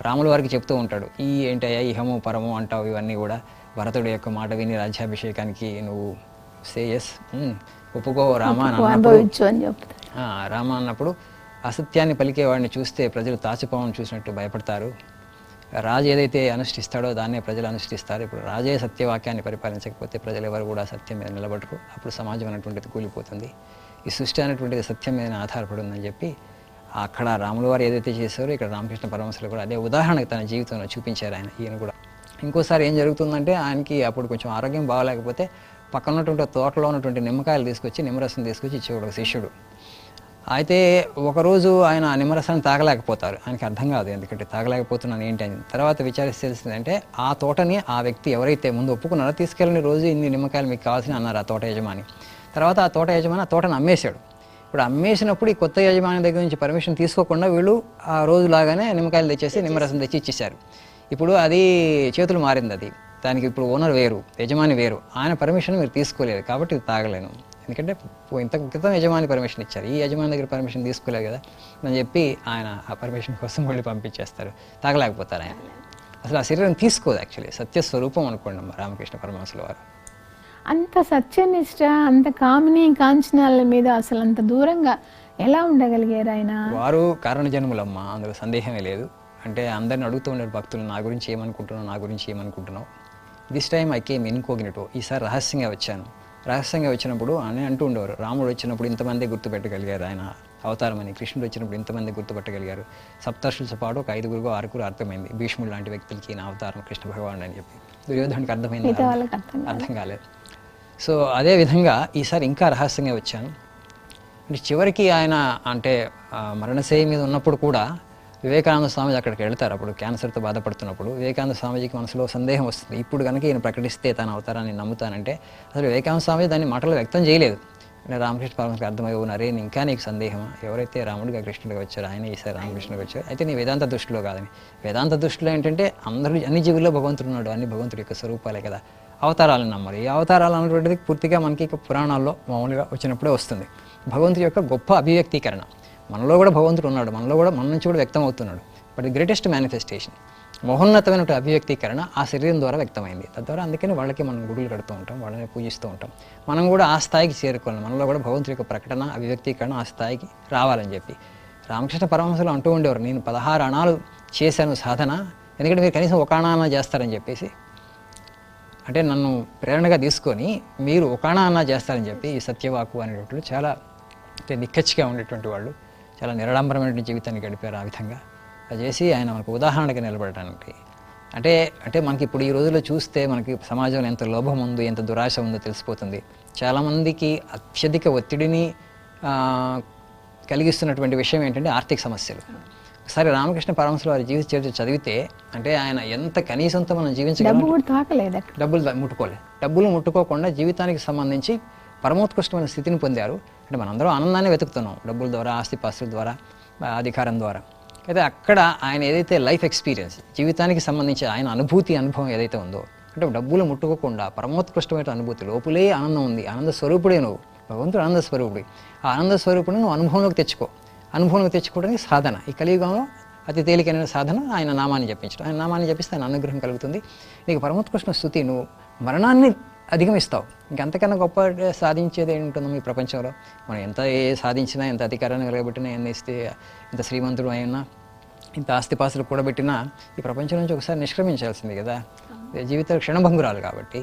రాముల వారికి చెప్తూ ఉంటాడు, ఈ ఏంటయ్యా ఇహము పరము అంటావు, ఇవన్నీ కూడా భరతుడి యొక్క మాట విని రాజ్యాభిషేకానికి నువ్వు సేయస్ ఒప్పుకో రామ రామ అన్నప్పుడు అసత్యాన్ని పలికేవాడిని చూస్తే ప్రజలు తాచిపావును చూసినట్టు భయపడతారు. రాజు ఏదైతే అనుష్ఠిస్తాడో దాన్నే ప్రజలు అనుష్ఠిస్తారు. ఇప్పుడు రాజే సత్యవాక్యాన్ని పరిపాలించకపోతే ప్రజలు ఎవరు కూడా సత్యం మీద నిలబడరు. అప్పుడు సమాజం అనేటువంటిది కూలిపోతుంది. ఈ సృష్టి అనేటువంటిది సత్యం మీద ఆధారపడి ఉందని చెప్పి అక్కడ రాముల వారు ఏదైతే చేశారో ఇక్కడ రామకృష్ణ పరమహంసలు కూడా అదే ఉదాహరణకు తన జీవితంలో చూపించారు ఈయన కూడా. ఇంకోసారి ఏం జరుగుతుందంటే ఆయనకి అప్పుడు కొంచెం ఆరోగ్యం బాగలేకపోతే పక్కన ఉన్నటువంటి తోటలో ఉన్నటువంటి నిమ్మకాయలు తీసుకొచ్చి నిమ్మరసం తీసుకొచ్చి ఇచ్చేవాడు ఒక శిష్యుడు. అయితే ఒకరోజు ఆయన నిమ్మరసాన్ని తాగలేకపోతారు. ఆయనకి అర్థం కాదు ఎందుకంటే తాగలేకపోతున్నాను ఏంటి అని. తర్వాత విచారిస్తే తెలిసిందంటే ఆ తోటని ఆ వ్యక్తి ఎవరైతే ముందు ఒప్పుకున్నారో తీసుకెళ్ళిన రోజు ఇన్ని నిమ్మకాయలు మీకు కావాల్సిన అన్నారు ఆ తోట యజమాని. తర్వాత ఆ తోట యజమాని ఆ తోటను అమ్మేశాడు. ఇప్పుడు అమ్మేసినప్పుడు ఈ కొత్త యజమాని దగ్గర నుంచి పర్మిషన్ తీసుకోకుండా వీళ్ళు ఆ రోజులాగానే నిమ్మకాయలు తెచ్చేసి నిమ్మరసం తెచ్చి ఇచ్చేశారు. ఇప్పుడు అది చేతులు మారింది. అది దానికి ఇప్పుడు ఓనర్ వేరు, యజమాని వేరు. ఆయన పర్మిషన్ మీరు తీసుకోలేదు కాబట్టి ఇది తాగలేను. ఎందుకంటే ఇంత క్రితం యజమాని పర్మిషన్ ఇచ్చారు, ఈ యజమాని దగ్గర పర్మిషన్ తీసుకోలేదు కదా అని చెప్పి ఆయన ఆ పర్మిషన్ కోసం మళ్ళీ పంపించేస్తారు. తాగలేకపోతారు ఆయన. అసలు ఆ శరీరం తీసుకోదు. యాక్చువల్లీ సత్యస్వరూపం అనుకోండి రామకృష్ణ పరమహంసల వారు. అంత సత్యనిష్ట, అంత కామిని కాంచనాల మీద అసలు అంత దూరంగా ఎలా ఉండగలిగారు ఆయన? వారు కారణ జన్ములమ్మ, అందులో సందేహమే లేదు. అంటే అందరిని అడుగుతూ ఉండే భక్తులు నా గురించి ఏమనుకుంటున్నావు, నా గురించి ఏమనుకుంటున్నావు. దిస్ టైమ్ ఐ కేమ్ ఇన్కోగ్నిటో, ఈసారి రహస్యంగా వచ్చాను. రహస్యంగా వచ్చినప్పుడు అని అంటూ ఉండేవారు, రాముడు వచ్చినప్పుడు ఇంతమంది గుర్తుపెట్టగలిగారు ఆయన అవతారం అని, కృష్ణుడు వచ్చినప్పుడు ఇంతమంది గుర్తుపెట్టగలిగారు. సప్తర్షులతో పాటు ఒక 5 6 అర్థమైంది. భీష్ముడు లాంటి వ్యక్తులకి నా అవతారం కృష్ణ భగవానుడు అని చెప్పి. దుర్యోధనుడికి అర్థమైంది, అర్థం కాలేదు. సో అదే విధంగా ఈసారి ఇంకా రహస్యంగా వచ్చాను. అంటే చివరికి ఆయన అంటే మరణశయ్య మీద ఉన్నప్పుడు కూడా వివేకానంద స్వామి అక్కడికి వెళ్తారు. అప్పుడు క్యాన్సర్తో బాధపడుతున్నప్పుడు వివేకానంద స్వామిజీకి మనసులో సందేహం వస్తుంది. ఇప్పుడు కనుక ఈయన ప్రకటిస్తే తన అవతారాన్ని నమ్ముతానంటే అసలు వివేకానంద స్వామి దాన్ని మాటలో వ్యక్తం చేయలేదు. అంటే రామకృష్ణ పరమహంసకి అర్థమయ్యి ఉన్నారే ఇంకా నీకు సందేహమా, ఎవరైతే రాముడిగా కృష్ణుడిగా వచ్చారో ఆయన ఈసారి రామకృష్ణుడిగా వచ్చారు, అయితే నీ వేదాంత దృష్టిలో కాదని. వేదాంత దృష్టిలో ఏంటంటే అన్ని జీవుల్లో భగవంతుడు ఉన్నాడు, అన్ని భగవంతుడి యొక్క స్వరూపాలే కదా, అవతారాలను నమ్మాలి. ఈ అవతారాలు అనేటువంటిది పూర్తిగా మనకి పురాణాల్లో మామూలుగా వచ్చినప్పుడే వస్తుంది. భగవంతుడి యొక్క గొప్ప అభివ్యక్తీకరణ. మనలో కూడా భగవంతుడు ఉన్నాడు, మన నుంచి కూడా వ్యక్తం అవుతున్నాడు. బట్ ది గ్రేటెస్ట్ మేనిఫెస్టేషన్, మహోన్నతమైన అభివ్యక్తీకరణ ఆ శరీరం ద్వారా వ్యక్తమైంది. తద్వారా అందుకని వాళ్ళకి మనం గుడులు కడుతూ ఉంటాం, వాళ్ళని పూజిస్తూ ఉంటాం. మనం కూడా ఆ స్థాయికి చేరుకోవాలి. మనలో కూడా భగవంతుడి యొక్క ప్రకటన, అభివ్యక్తీకరణ ఆ స్థాయికి రావాలని చెప్పి రామకృష్ణ పరమహంసలు అంటూ ఉండేవారు, నేను 16 అణాలు చేశాను సాధన, ఎందుకంటే మీరు కనీసం ఒక అణా చేస్తారని చెప్పేసి, అంటే నన్ను ప్రేరణగా తీసుకొని మీరు ఒక అణా చేస్తారని చెప్పి ఈ సత్యవాకు అనేటట్లు చాలా నిక్కచ్చిగా ఉండేటువంటి వాళ్ళు చాలా నిరాడంబరమైన జీవితాన్ని గడిపారు. ఆ విధంగా అది చేసి ఆయన మనకు ఉదాహరణగా నిలబడటానికి అంటే మనకి ఇప్పుడు ఈ రోజుల్లో చూస్తే మనకి సమాజంలో ఎంత లోభం ఉందో, ఎంత దురాశ ఉందో తెలిసిపోతుంది. చాలామందికి అత్యధిక ఒత్తిడిని కలిగిస్తున్నటువంటి విషయం ఏంటంటే ఆర్థిక సమస్యలు. ఒకసారి రామకృష్ణ పరమహంస వారి జీవిత చరిత్ర చదివితే అంటే ఆయన ఎంత కనీసంతో మనం జీవించగలం, డబ్బులు ముట్టుకోకుండా జీవితానికి సంబంధించి పరమోత్కృష్టమైన స్థితిని పొందారు. అంటే మనందరం ఆనందాన్ని వెతుకుతున్నాం డబ్బుల ద్వారా, ఆస్తిపాస్తుల ద్వారా, అధికారం ద్వారా. అయితే అక్కడ ఆయన ఏదైతే లైఫ్ ఎక్స్పీరియన్స్, జీవితానికి సంబంధించి ఆయన అనుభవం ఏదైతే ఉందో, అంటే డబ్బులు ముట్టుకోకుండా పరమోత్కృష్టమైన అనుభూతి, లోపలే ఆనందం ఉంది, ఆనంద స్వరూపుడే నువ్వు, భగవంతుడు ఆనంద స్వరూపుడు. ఆ ఆనంద స్వరూపుడిని నువ్వు అనుభవంలోకి తెచ్చుకోవడానికి సాధన, ఈ కలియుగంలో అతి తేలికైన సాధన ఆయన నామాన్ని జపించడం. ఆయన నామాన్ని జపిస్తే ఆయన అనుగ్రహం కలుగుతుంది. నీకు పరమోత్కృష్ణ స్థుతి, నువ్వు మరణాన్ని అధిగమిస్తావు. ఇంకంతకన్నా గొప్ప సాధించేది ఏంటుందో ఈ ప్రపంచంలో. మనం ఎంత సాధించినా, ఎంత అధికారాన్ని కలగబెట్టినా, ఎంత శ్రీమంతుడు అయినా, ఇంత ఆస్తిపాస్తులు కూడబెట్టినా ఈ ప్రపంచం నుంచి ఒకసారి నిష్క్రమించాల్సింది కదా. జీవితాలు క్షణభంగురాలు కాబట్టి,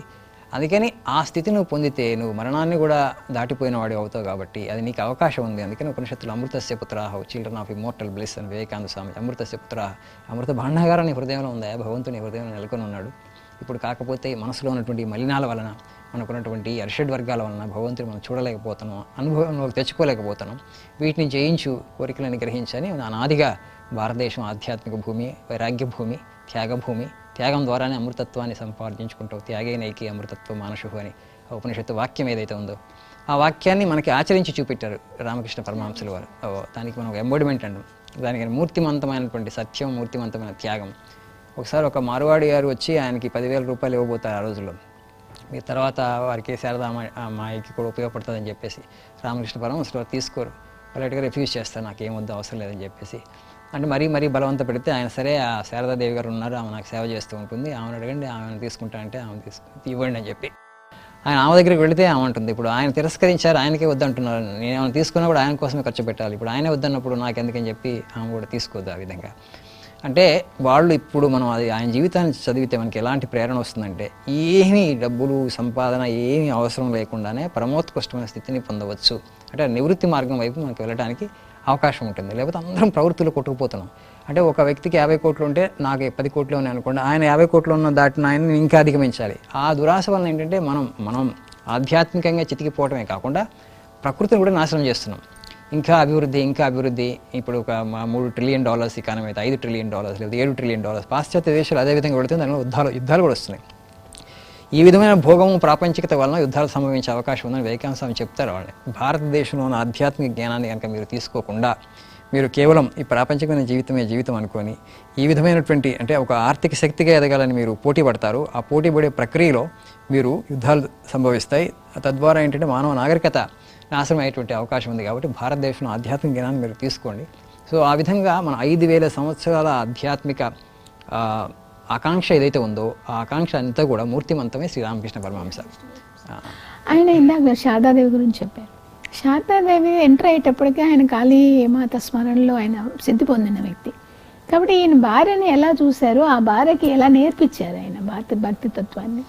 అందుకని ఆ స్థితి నువ్వు పొందితే నువ్వు మరణాన్ని కూడా దాటిపోయిన వాడు అవుతావు. కాబట్టి అది నీకు అవకాశం ఉంది. అందుకని ఉపనిషత్తులు అమృతస్య పుత్రాహ, చిల్డ్రన్ ఆఫ్ ఇమ్మోర్టల్ బ్లిస్ అని వివేకానంద స్వామి, అమృతస్య పుత్రాహ, అమృత భాండాగారాన్ని హృదయంలో ఉందా, భగవంతుని హృదయంలో నెలకొని ఉన్నాడు. ఇప్పుడు కాకపోతే మనసులో ఉన్నటువంటి మలినాల వలన, మనకున్నటువంటి అరిషడ్ వర్గాల వలన భగవంతుని మనం చూడలేకపోతున్నాం, అనుభవంలోకి తెచ్చుకోలేకపోతున్నాం. వీటిని జయించు, కోరికలను గ్రహించని అనాదిగా భారతదేశం ఆధ్యాత్మిక భూమి, వైరాగ్య భూమి, త్యాగభూమి. త్యాగం ద్వారానే అమృతత్వాన్ని సంపాదించుకుంటావు. త్యాగేనైకి అమృతత్వ మానసుహు అని ఉపనిషత్తు వాక్యం ఏదైతే ఉందో, ఆ వాక్యాన్ని మనకి ఆచరించి చూపెట్టారు రామకృష్ణ పరమహంసలు వారు. దానికి మనం ఎంబోడిమెంట్ అంటాం. దానికి మూర్తిమంతమైనటువంటి సత్యం, మూర్తిమంతమైన త్యాగం. ఒకసారి ఒక మార్వాడి గారు వచ్చి ఆయనకి 10,000 రూపాయలు ఇవ్వబోతారు ఆ రోజుల్లో. మీ తర్వాత వారికి శారదా అమ్మాయికి కూడా ఉపయోగపడుతుందని చెప్పేసి రామకృష్ణ పరమహంసలు వారు తీసుకోరు, వాళ్ళగా రిఫ్యూజ్ చేస్తారు, నాకేం వద్దు, అవసరం లేదని చెప్పేసి. అంటే మరీ బలవంత పెడితే ఆయన సరే, ఆ శారదాదేవి గారు ఉన్నారు, ఆమె నాకు సేవ చేస్తూ ఉంటుంది, ఆమెను అడగండి, ఆమెను తీసుకుంటా అంటే ఇవ్వండి అని చెప్పి ఆమె దగ్గరికి వెళితే ఆమె ఉంటుంది, ఇప్పుడు ఆయన తిరస్కరించారు, ఆయనకే వద్దంటున్నారు, నేను ఆమెను తీసుకున్నా కూడా ఆయన కోసమే ఖర్చు పెట్టాలి, ఇప్పుడు ఆయనే వద్దన్నప్పుడు నాకెందుకని చెప్పి ఆమె కూడా తీసుకోవద్దు. ఆ విధంగా అంటే వాళ్ళు ఇప్పుడు మనం అది ఆయన జీవితాన్ని చదివితే మనకి ఎలాంటి ప్రేరణ వస్తుందంటే, ఏమీ డబ్బులు సంపాదన ఏమీ అవసరం లేకుండానే పరమోత్కృష్టమైన స్థితిని పొందవచ్చు. అంటే నివృత్తి మార్గం వైపు మనకు వెళ్ళడానికి అవకాశం ఉంటుంది. లేకపోతే అందరం ప్రవృత్తులు కొట్టుకుపోతున్నాం. అంటే ఒక వ్యక్తికి 50 కోట్లు ఉంటే నాకు 10 కోట్లు ఉన్నాయి అనుకోండి, ఆయన 50 కోట్లు ఉన్న దాటిన ఆయన ఇంకా అధిగమించాలి. ఆ దురాశ వలన ఏంటంటే మనం ఆధ్యాత్మికంగా చితికిపోవటమే కాకుండా ప్రకృతిని కూడా నాశనం చేస్తున్నాం. ఇంకా అభివృద్ధి. ఇప్పుడు ఒక $3 ట్రిలియన్ ఎకానమీ అయితే $5 ట్రిలియన్ లేదా $7 ట్రిలియన్. పాశ్చాత్య దేశాలు అదేవిధంగా పెడుతుంది, దానిలో యుద్ధాలు కూడా వస్తున్నాయి. ఈ విధమైన భోగము, ప్రాపంచికత వలన యుద్ధాలు సంభవించే అవకాశం ఉందని వివేకానంద స్వామి చెప్తారు. వాళ్ళని భారతదేశంలో ఉన్న ఆధ్యాత్మిక జ్ఞానాన్ని కనుక మీరు తీసుకోకుండా, మీరు కేవలం ఈ ప్రాపంచికమైన జీవితం అనుకొని ఈ విధమైనటువంటి అంటే ఒక ఆర్థిక శక్తిగా ఎదగాలని మీరు పోటీ పడతారు. ఆ పోటీ పడే ప్రక్రియలో మీరు యుద్ధాలు సంభవిస్తాయి. తద్వారా ఏంటంటే మానవ నాగరికత నాశనం అయ్యేటువంటి అవకాశం ఉంది. కాబట్టి భారతదేశంలో ఆధ్యాత్మిక జ్ఞానాన్ని మీరు తీసుకోండి. సో ఆ విధంగా మన 5,000 సంవత్సరాల ఆధ్యాత్మిక ఆకాంక్ష ఏదైతే ఉందో, ఆ ఆకాంక్ష అంతా కూడా మూర్తిమంతమే శ్రీరామకృష్ణ పరమహంస. ఆయన ఇందాక శారదాదేవి గురించి చెప్పారు. శారదాదేవి ఎంటర్ అయ్యేటప్పటికీ ఆయన కాళీమాత స్మరణలో ఆయన సిద్ధి పొందిన వ్యక్తి. కాబట్టి ఈయన భార్యని ఎలా చూశారు, ఆ భార్యకి ఎలా నేర్పించారు ఆయన భక్తి తత్వాన్ని?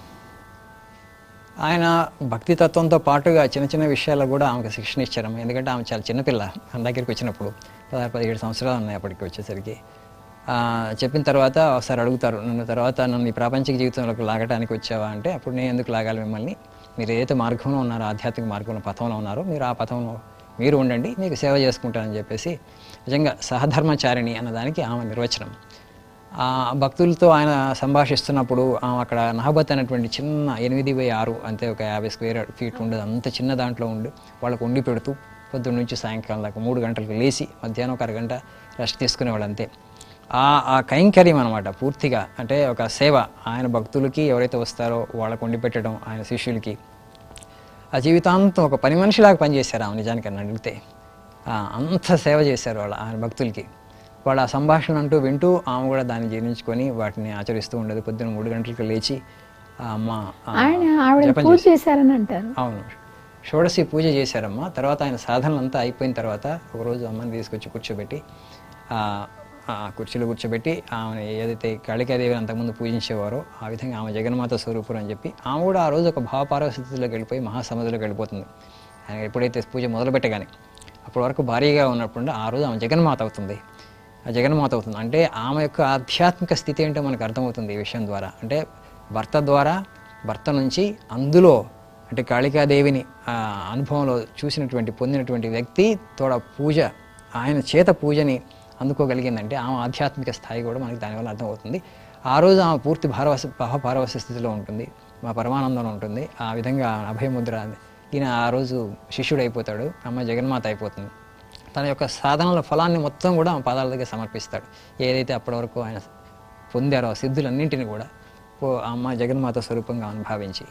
ఆయన భక్తి తత్వంతో పాటుగా చిన్న విషయాల్లో కూడా ఆమెకు శిక్షణ ఇచ్చారు. ఎందుకంటే ఆమె చాలా చిన్నపిల్ల, మన దగ్గరికి వచ్చినప్పుడు 16-17 సంవత్సరాలు ఉన్నాయి అప్పటికి వచ్చేసరికి. చెప్పిన తర్వాత ఒకసారి అడుగుతారు నన్ను ఈ ప్రాపంచిక జీవితంలోకి లాగడానికి వచ్చావా అంటే, అప్పుడు నేను ఎందుకు లాగాలి మిమ్మల్ని, మీరు ఏదైతే మార్గంలో ఉన్నారో, ఆధ్యాత్మిక మార్గంలో, పథంలో ఉన్నారో, మీరు ఆ పథంలో మీరు ఉండండి, మీకు సేవ చేసుకుంటానని చెప్పేసి నిజంగా సహధర్మచారిణి అన్నదానికి ఆమె నిర్వచనం. ఆ భక్తులతో ఆయన సంభాషిస్తున్నప్పుడు ఆమె అక్కడ నహబత్ అనేటువంటి చిన్న 8x6 అంతే, ఒక 50 స్క్వేర్ ఫీట్ ఉండదు, అంత చిన్న దాంట్లో ఉండి వాళ్ళకు వండి పెడుతూ పొద్దున్న నుంచి సాయంకాలం దాకా 3 గంటలకు లేచి మధ్యాహ్నం ఒక అరగంట రెస్ట్ తీసుకునేవాళ్ళు అంతే. ఆ కైంకర్యం అనమాట పూర్తిగా, అంటే ఒక సేవ. ఆయన భక్తులకి ఎవరైతే వస్తారో వాళ్ళకు వండి పెట్టడం, ఆయన శిష్యులకి ఆ జీవితాంతం ఒక పని మనిషిలాగా పనిచేశారు ఆమె. నిజానికి అని అడిగితే అంత సేవ చేశారు ఆయన భక్తులకి. వాళ్ళ ఆ సంభాషణ అంటూ వింటూ ఆమె కూడా దాన్ని జీర్ణించుకొని వాటిని ఆచరిస్తూ ఉండదు. పొద్దున్న 3 గంటలకు లేచి పూజ చేశారని అంటారు. అవును, షోడశి పూజ చేశారమ్మా. తర్వాత ఆయన సాధనలు అంతా అయిపోయిన తర్వాత ఒకరోజు అమ్మని తీసుకొచ్చి కూర్చోబెట్టి కుర్చీలో కూర్చోబెట్టి ఆమె ఏదైతే కాళికాదేవిని అంతకుముందు పూజించేవారో ఆ విధంగా ఆమె జగన్మాత స్వరూపురం అని చెప్పి ఆమె కూడా ఆ రోజు ఒక భావపారస్థితిలోకి వెళ్ళిపోయి మహాసముద్రంలోకి వెళ్ళిపోతుంది. ఆయన ఎప్పుడైతే పూజ మొదలుపెట్టగానే అప్పటి వరకు భారీగా ఉన్నప్పుడు ఆ రోజు ఆమె జగన్మాత అవుతుంది. ఆ జగన్మాత అవుతుంది అంటే ఆమె యొక్క ఆధ్యాత్మిక స్థితి ఏంటో మనకు అర్థమవుతుంది ఈ విషయం ద్వారా. అంటే భర్త నుంచి అందులో అంటే కాళికాదేవిని అనుభవంలో చూసినటువంటి పొందినటువంటి వ్యక్తి తోడ పూజ, ఆయన చేత పూజని అందుకోగలిగిందంటే ఆమె ఆధ్యాత్మిక స్థాయి కూడా మనకి దానివల్ల అర్థమవుతుంది. ఆ రోజు ఆమె పూర్తి భావపారవశ స్థితిలో ఉంటుంది, మా పరమానందంలో ఉంటుంది. ఆ విధంగా అభయముద్ర ఈయన ఆ రోజు శిష్యుడు అయిపోతాడు, అమ్మ జగన్మాత అయిపోతుంది. తన యొక్క సాధనల ఫలాన్ని మొత్తం కూడా ఆమె పాదాల దగ్గర సమర్పిస్తాడు. ఏదైతే అప్పటి వరకు ఆయన పొందారో ఆ సిద్ధులన్నింటినీ కూడా అమ్మ జగన్మాత స్వరూపంగా భావించి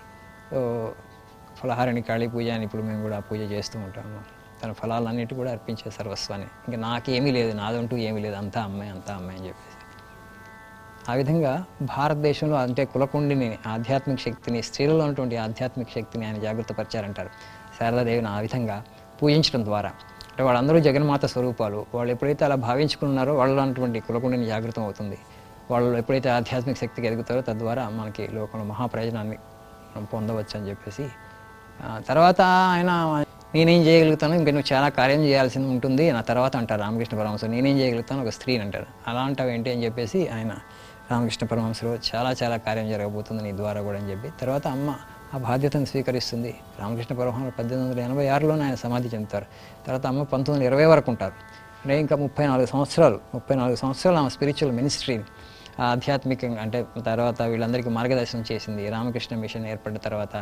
ఫలహారిణి కాళీ పూజ అని ఇప్పుడు మేము కూడా పూజ చేస్తూ ఉంటాము. తన ఫలాలన్నిటి కూడా అర్పించే సర్వస్వాన్ని, ఇంకా నాకేమీ లేదు, నాదంటూ ఏమీ లేదు, అంతా అమ్మాయి అని చెప్పేసి. ఆ విధంగా భారతదేశంలో అంటే కులకుండిని ఆధ్యాత్మిక శక్తిని, స్త్రీలలో ఉన్నటువంటి ఆధ్యాత్మిక శక్తిని ఆయన జాగృతపరిచారంటారు. శారదాదేవిని ఆ విధంగా పూజించడం ద్వారా అంటే వాళ్ళందరూ జగన్మాత స్వరూపాలు. వాళ్ళు ఎప్పుడైతే అలా భావించుకున్నారో వాళ్ళలో ఉన్నటువంటి కులకుండిని జాగృతం అవుతుంది. వాళ్ళు ఎప్పుడైతే ఆధ్యాత్మిక శక్తికి ఎదుగుతారో తద్వారా మనకి లోకంలో మహాప్రయోజనాన్ని మనం పొందవచ్చు అని చెప్పేసి. తర్వాత ఆయన నేనేం చేయగలుగుతాను, ఇంకా నువ్వు చాలా కార్యం చేయాల్సింది ఉంటుంది నా తర్వాత అంటారు రామకృష్ణ పరమహంస. నేనేం చేయగలుగుతాను, ఒక స్త్రీని అంటారు. అలా అంటావు ఏంటి అని చెప్పేసి ఆయన రామకృష్ణ పరమహంసలో చాలా కార్యం జరగబోతుంది నీ ద్వారా కూడా అని చెప్పి తర్వాత అమ్మ ఆ బాధ్యతను స్వీకరిస్తుంది. రామకృష్ణ పరమహంస 1886లోనే ఆయన సమాధి చెందుతారు. తర్వాత అమ్మ 1920 వరకు ఉంటారు. అంటే ఇంకా 34 సంవత్సరాలు ఆమె స్పిరిచువల్ మినిస్ట్రీని ఆధ్యాత్మికంగా అంటే తర్వాత వీళ్ళందరికీ మార్గదర్శనం చేసింది. రామకృష్ణ మిషన్ ఏర్పడిన తర్వాత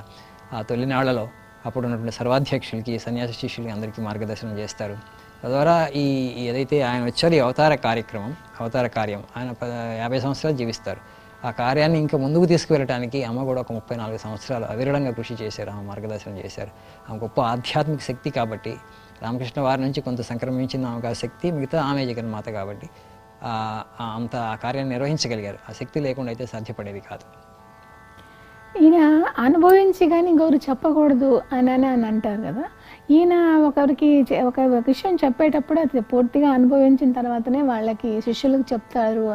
ఆ తొలినాళ్లలో అప్పుడు ఉన్నటువంటి సర్వాధ్యక్షులకి, సన్యాసి శిష్యులకి అందరికీ మార్గదర్శనం చేస్తారు. తద్వారా ఈ ఏదైతే ఆయన వచ్చారు ఈ అవతార కార్యం ఆయన 50 సంవత్సరాలు జీవిస్తారు. ఆ కార్యాన్ని ఇంకా ముందుకు తీసుకువెళ్ళడానికి అమ్మ కూడా ఒక 34 సంవత్సరాలు అవిరళంగా కృషి చేశారు, ఆమె మార్గదర్శనం చేశారు. ఆమె గొప్ప ఆధ్యాత్మిక శక్తి కాబట్టి రామకృష్ణ వారి నుంచి కొంత సంక్రమించిన ఆమెకు ఆ శక్తి, మిగతా ఆమె జగన్మాత కాబట్టి అంత ఆ కార్యాన్ని నిర్వహించగలిగారు. ఆ శక్తి లేకుండా అయితే సాధ్యపడేది కాదు. ఈయన అనుభవించి కానీ ఇంకొకరు చెప్పకూడదు అని అంటారు కదా. ఈయన ఒకరికి ఒక విషయం చెప్పేటప్పుడు అది పూర్తిగా అనుభవించిన తర్వాతనే వాళ్ళకి శిష్యులకు చెప్తారు,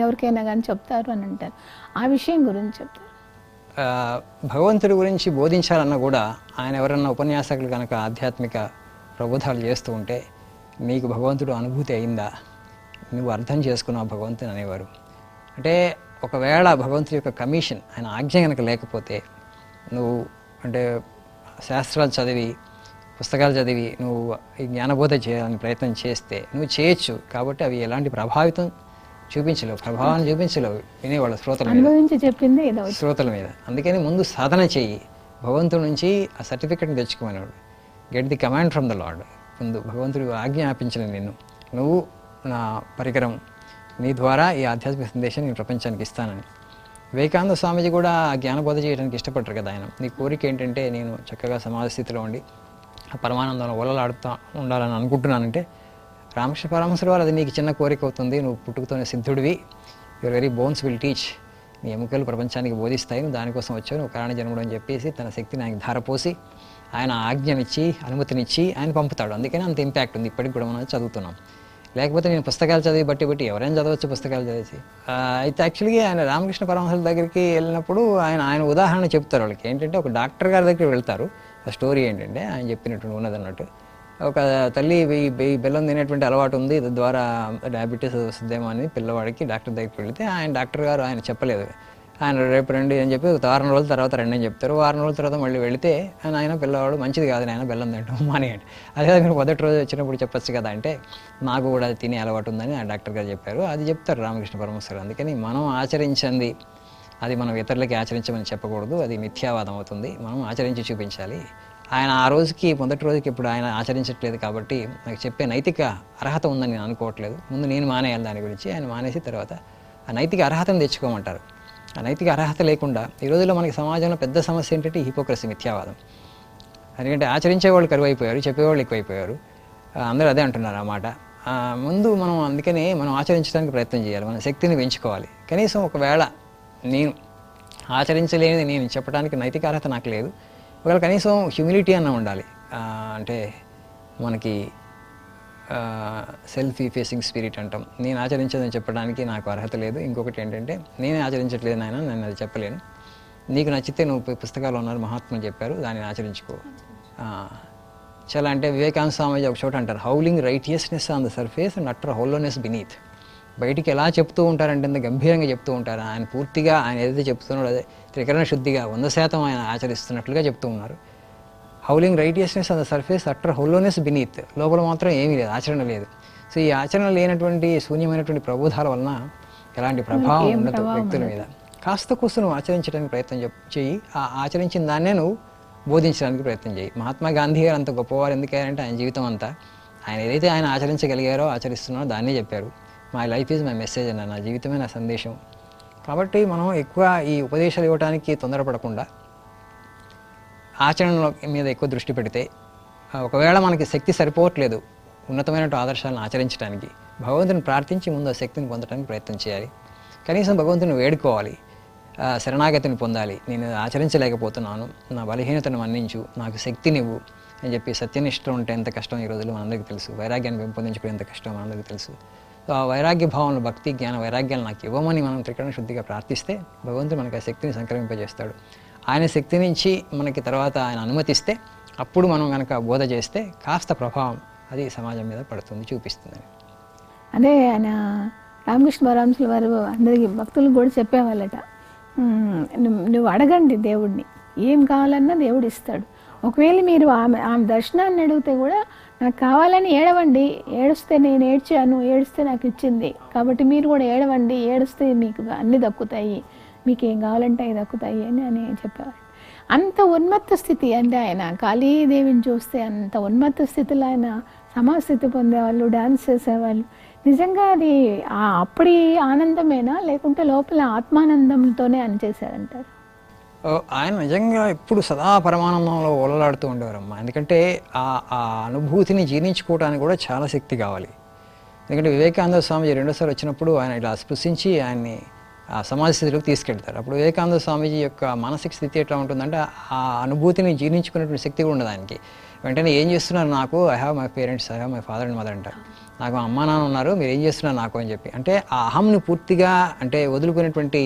ఎవరికైనా కానీ చెప్తారు అని అంటారు. ఆ విషయం గురించి చెప్తారు. భగవంతుడి గురించి బోధించాలన్నా కూడా ఆయన ఎవరన్నా ఉపన్యాసకులు కనుక ఆధ్యాత్మిక ప్రబోధాలు చేస్తూ ఉంటే నీకు భగవంతుడు అనుభూతి అయిందా, నువ్వు అర్థం చేసుకున్నావు భగవంతుని అనేవారు. అంటే ఒకవేళ భగవంతుడి యొక్క కమిషన్ ఆయన ఆజ్ఞ కనుక లేకపోతే నువ్వు అంటే శాస్త్రాలు చదివి పుస్తకాలు చదివి నువ్వు ఈ జ్ఞానబోధ చేయాలని ప్రయత్నం చేస్తే నువ్వు చేయొచ్చు. కాబట్టి అవి ఎలాంటి ప్రభావాన్ని చూపించలేవు వినేవాళ్ళు శ్రోతల మీద. అందుకని ముందు సాధన చెయ్యి, భగవంతుడి నుంచి ఆ సర్టిఫికెట్ని తెచ్చుకోమనేవాడు. Get the command from the lord. ముందు భగవంతుడు ఆజ్ఞాపించిన నిన్ను, నువ్వు నా పరికరం, నీ ద్వారా ఈ ఆధ్యాత్మిక సందేశాన్ని నేను ప్రపంచానికి ఇస్తానని. వివేకానంద స్వామీజీ కూడా జ్ఞానబోధ చేయడానికి ఇష్టపడ్డారు కదా. ఆయన నీ కోరిక ఏంటంటే నేను చక్కగా సమాజ స్థితిలో ఉండి పరమానందంలో ఓలలాడుతూ ఉండాలని అనుకుంటున్నానంటే రామకృష్ణ పరమహంస వారు అది నీకు చిన్న కోరిక అవుతుంది, నువ్వు పుట్టుకతోనే సిద్ధుడివి, your very bones will teach, నీ ఎముకలు ప్రపంచానికి బోధిస్తాయి, నువ్వు దానికోసం వచ్చావు, నువ్వు కారణ జన్ముడు అని చెప్పేసి తన శక్తిని ఆయనకు ధారపోసి ఆయన ఆజ్ఞనిచ్చి అనుమతినిచ్చి ఆయన పంపుతాడు. అందుకని అంత ఇంపాక్ట్ ఉంది ఇప్పటికి కూడా మనం చదువుతున్నాం. లేకపోతే నేను పుస్తకాలు చదివి బట్టి ఎవరైనా చదవచ్చు పుస్తకాలు చదివేసి. అయితే యాక్చువల్గా ఆయన రామకృష్ణ పరమహంసల దగ్గరికి వెళ్ళినప్పుడు ఆయన ఉదాహరణ చెప్తారు వాళ్ళకి. ఏంటంటే ఒక డాక్టర్ గారి దగ్గరికి వెళ్తారు. ఆ స్టోరీ ఏంటంటే ఆయన చెప్పినట్టు ఉన్నదన్నట్టు, ఒక తల్లి బెల్లం తినేటువంటి అలవాటు ఉంది, ద్వారా డయాబెటీస్ వస్తుందేమో అని పిల్లవాడికి డాక్టర్ దగ్గరికి వెళితే డాక్టర్ గారు ఆయన చెప్పలేదు, ఆయన రేపు రండి అని చెప్పి ఒక వారం రోజుల తర్వాత రండి అని చెప్తారు. వారం రోజుల తర్వాత మళ్ళీ వెళితే ఆయన పిల్లవాడు మంచిది కాదు నాయన బెల్లం తింటాం మానేయండి. అదే మీరు మొదటి రోజు వచ్చినప్పుడు చెప్పచ్చు కదా అంటే నాకు కూడా అది తినే అలవాటు ఉందని ఆ డాక్టర్ గారు చెప్పారు. అది చెప్తారు రామకృష్ణ పరమహంస గారు. అందుకని మనం ఆచరించింది అది మనం ఇతరులకి ఆచరించమని చెప్పకూడదు, అది మిథ్యావాదం అవుతుంది. మనం ఆచరించి చూపించాలి. ఆయన ఆ రోజుకి మొదటి రోజుకి ఇప్పుడు ఆయన ఆచరించట్లేదు కాబట్టి నాకు చెప్పే నైతిక అర్హత ఉందని నేను అనుకోవట్లేదు. ముందు నేను మానేయాలి దాని గురించి, ఆయన మానేసి తర్వాత ఆ నైతిక అర్హతను తెచ్చుకోమంటారు. ఆ నైతిక అర్హత లేకుండా ఈ రోజుల్లో మనకి సమాజంలో పెద్ద సమస్య ఏంటంటే హిపోక్రసీ, మిథ్యావాదం. ఎందుకంటే ఆచరించేవాళ్ళు కరువైపోయారు, చెప్పేవాళ్ళు ఎక్కువైపోయారు. అందరూ అదే అంటున్నారు అన్నమాట. ముందు మనం అందుకనే మనం ఆచరించడానికి ప్రయత్నం చేయాలి, మన శక్తిని పెంచుకోవాలి. కనీసం ఒకవేళ నేను ఆచరించలేనిది నేను చెప్పడానికి నైతిక అర్హత నాకు లేదు, ఒకవేళ కనీసం హ్యూమిలిటీ అన్న ఉండాలి. అంటే మనకి సెల్ఫ్ ఫేసింగ్ స్పిరిట్ అంటాం. నేను ఆచరించదని చెప్పడానికి నాకు అర్హత లేదు. ఇంకొకటి ఏంటంటే నేనే ఆచరించట్లేదు నాయన, నేను అది చెప్పలేను. నీకు నచ్చితే నువ్వు పుస్తకాలు ఉన్నారు, మహాత్ములు చెప్పారు, దాన్ని ఆచరించుకో. చాలా అంటే వివేకానంద స్వామి ఒక చోట అంటారు, howling righteousness on the surface and utter hollowness beneath. బయటికి ఎలా చెప్తూ ఉంటారంటే అంత గంభీరంగా చెప్తూ ఉంటారు. ఆయన పూర్తిగా ఆయన ఏదైతే చెప్తున్నాడో అదే త్రికరణ శుద్ధిగా 100% ఆయన ఆచరిస్తున్నట్లుగా చెప్తూ ఉన్నారు. Howling righteousness on the surface utter hollowness beneath. లోపల మాత్రం ఏమీ లేదు, ఆచరణ లేదు. సో ఈ ఆచరణ లేనటువంటి శూన్యమైనటువంటి ప్రబోధాల వలన ఎలాంటి ప్రభావం ఉండదు వ్యక్తుల మీద. కాస్త కూస్త నువ్వు ఆచరించడానికి ప్రయత్నం చెయ్యి. ఆ ఆచరించిన దాన్నే నువ్వు బోధించడానికి ప్రయత్నం చేయి. మహాత్మా గాంధీ గారు అంత గొప్పవారు ఎందుకంటే ఆయన జీవితం అంతా ఆయన ఏదైతే ఆయన ఆచరించగలిగారో ఆచరిస్తున్నారో దాన్నే చెప్పారు. My life is my message అన్న, నా జీవితమే నా సందేశం. కాబట్టి మనం ఎక్కువ ఈ ఉపదేశాలు ఇవ్వడానికి తొందరపడకుండా ఆచరణ మీద ఎక్కువ దృష్టి పెడితే, ఒకవేళ మనకి శక్తి సరిపోవట్లేదు ఉన్నతమైన ఆదర్శాలను ఆచరించడానికి, భగవంతుని ప్రార్థించి ముందు ఆ శక్తిని పొందడానికి ప్రయత్నం చేయాలి. కనీసం భగవంతుని వేడుకోవాలి, శరణాగతిని పొందాలి. నేను ఆచరించలేకపోతున్నాను, నా బలహీనతను మన్నించు, నాకు శక్తినివ్వు అని చెప్పి సత్యనిష్ట ఉంటే ఎంత కష్టం ఈ రోజుల్లో మనందరికీ తెలుసు. వైరాగ్యాన్ని పెంపొందించుకునే ఎంత కష్టం మనందరికీ తెలుసు. సో ఆ వైరాగ్య భావనలు, భక్తి, జ్ఞాన వైరాగ్యాలు నాకు ఇవ్వమని మనం త్రికరణ శుద్ధిగా ప్రార్థిస్తే భగవంతుడు మనకి ఆ శక్తిని సంక్రమింపజేస్తాడు. ఆయన శక్తి నుంచి మనకి తర్వాత ఆయన అనుమతిస్తే అప్పుడు మనం కనుక బోధ చేస్తే కాస్త ప్రభావం అది సమాజం మీద పడుతుంది, చూపిస్తుంది. అదే ఆయన రామకృష్ణ పరమహంసుల వారు అందరికీ భక్తులకు కూడా చెప్పేవాళ్ళట, నువ్వు అడగండి దేవుడిని, ఏం కావాలన్నా దేవుడు ఇస్తాడు. ఒకవేళ మీరు ఆమె దర్శనాన్ని అడిగితే కూడా నాకు కావాలని ఏడవండి, ఏడుస్తే నేను ఏడ్చాను, ఏడిస్తే నాకు ఇచ్చింది, కాబట్టి మీరు కూడా ఏడవండి, ఏడిస్తే మీకు అన్నీ దక్కుతాయి, మీకు ఏం కావాలంటే అవి దక్కుతాయి అని చెప్పేవాడు. అంత ఉన్మత్త స్థితి అంటే ఆయన కాళీదేవిని చూస్తే అంత ఉన్మత్త స్థితిలో ఆయన సమాస్థితి పొందేవాళ్ళు, డాన్స్ చేసేవాళ్ళు. నిజంగా అది అప్పటి ఆనందమేనా లేకుంటే లోపల ఆత్మానందంతోనే అని చేశారంటారు? ఆయన నిజంగా ఎప్పుడు సదా పరమానందంలో ఓలలాడుతూ ఉండేవారమ్మా. ఎందుకంటే ఆ అనుభూతిని జీర్ణించుకోవడానికి కూడా చాలా శక్తి కావాలి. ఎందుకంటే వివేకానంద స్వామీజీ రెండోసారి వచ్చినప్పుడు ఆయన ఇలా స్పృశించి ఆయన్ని ఆ సమాజ స్థితిలోకి తీసుకెళ్తారు. అప్పుడు వివేకానంద స్వామీజీ యొక్క మానసిక స్థితి ఎట్లా ఉంటుందంటే ఆ అనుభూతిని జీర్ణించుకునేటువంటి శక్తి కూడా ఉండదు ఆయనకి. వెంటనే ఏం చేస్తున్నారు నాకు, I have my parents, I have my father and mother అంటారు. నాకు అమ్మా నాన్న ఉన్నారు, మీరు ఏం చేస్తున్నారు నాకు అని చెప్పి. అంటే ఆ అహంని పూర్తిగా అంటే వదులుకునేటువంటి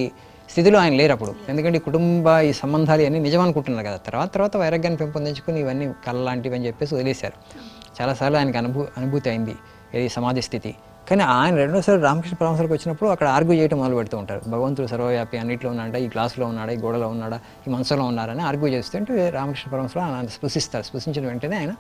స్థితిలో ఆయన లేరు అప్పుడు. ఎందుకంటే కుటుంబ ఈ సంబంధాలు ఇవన్నీ నిజం అనుకుంటున్నారు కదా. తర్వాత వైరాగ్యాన్ని పెంపొందించుకుని ఇవన్నీ కళ లాంటివి అని చెప్పేసి వదిలేశారు. చాలాసార్లు ఆయనకి అనుభూతి అయింది ఇది సమాధి స్థితి. కానీ ఆయన రెండోసారి రామకృష్ణ పరమహంసలకు వచ్చినప్పుడు అక్కడ ఆర్గ్యూ చేయడం మొదలు పెడుతూ ఉంటారు. భగవంతుడు సర్వవ్యాపి, అన్నింటిలో ఉన్నాడా, ఈ గ్లాసులో ఉన్నాడా, ఈ గోడలో ఉన్నాడా, ఈ మనసులో ఉన్నారని ఆర్గ్యూ చేస్తుంటే రామకృష్ణ పరమహంసలు ఆయన స్పృశిస్తారు. స్పృశించిన వెంటనే ఆయన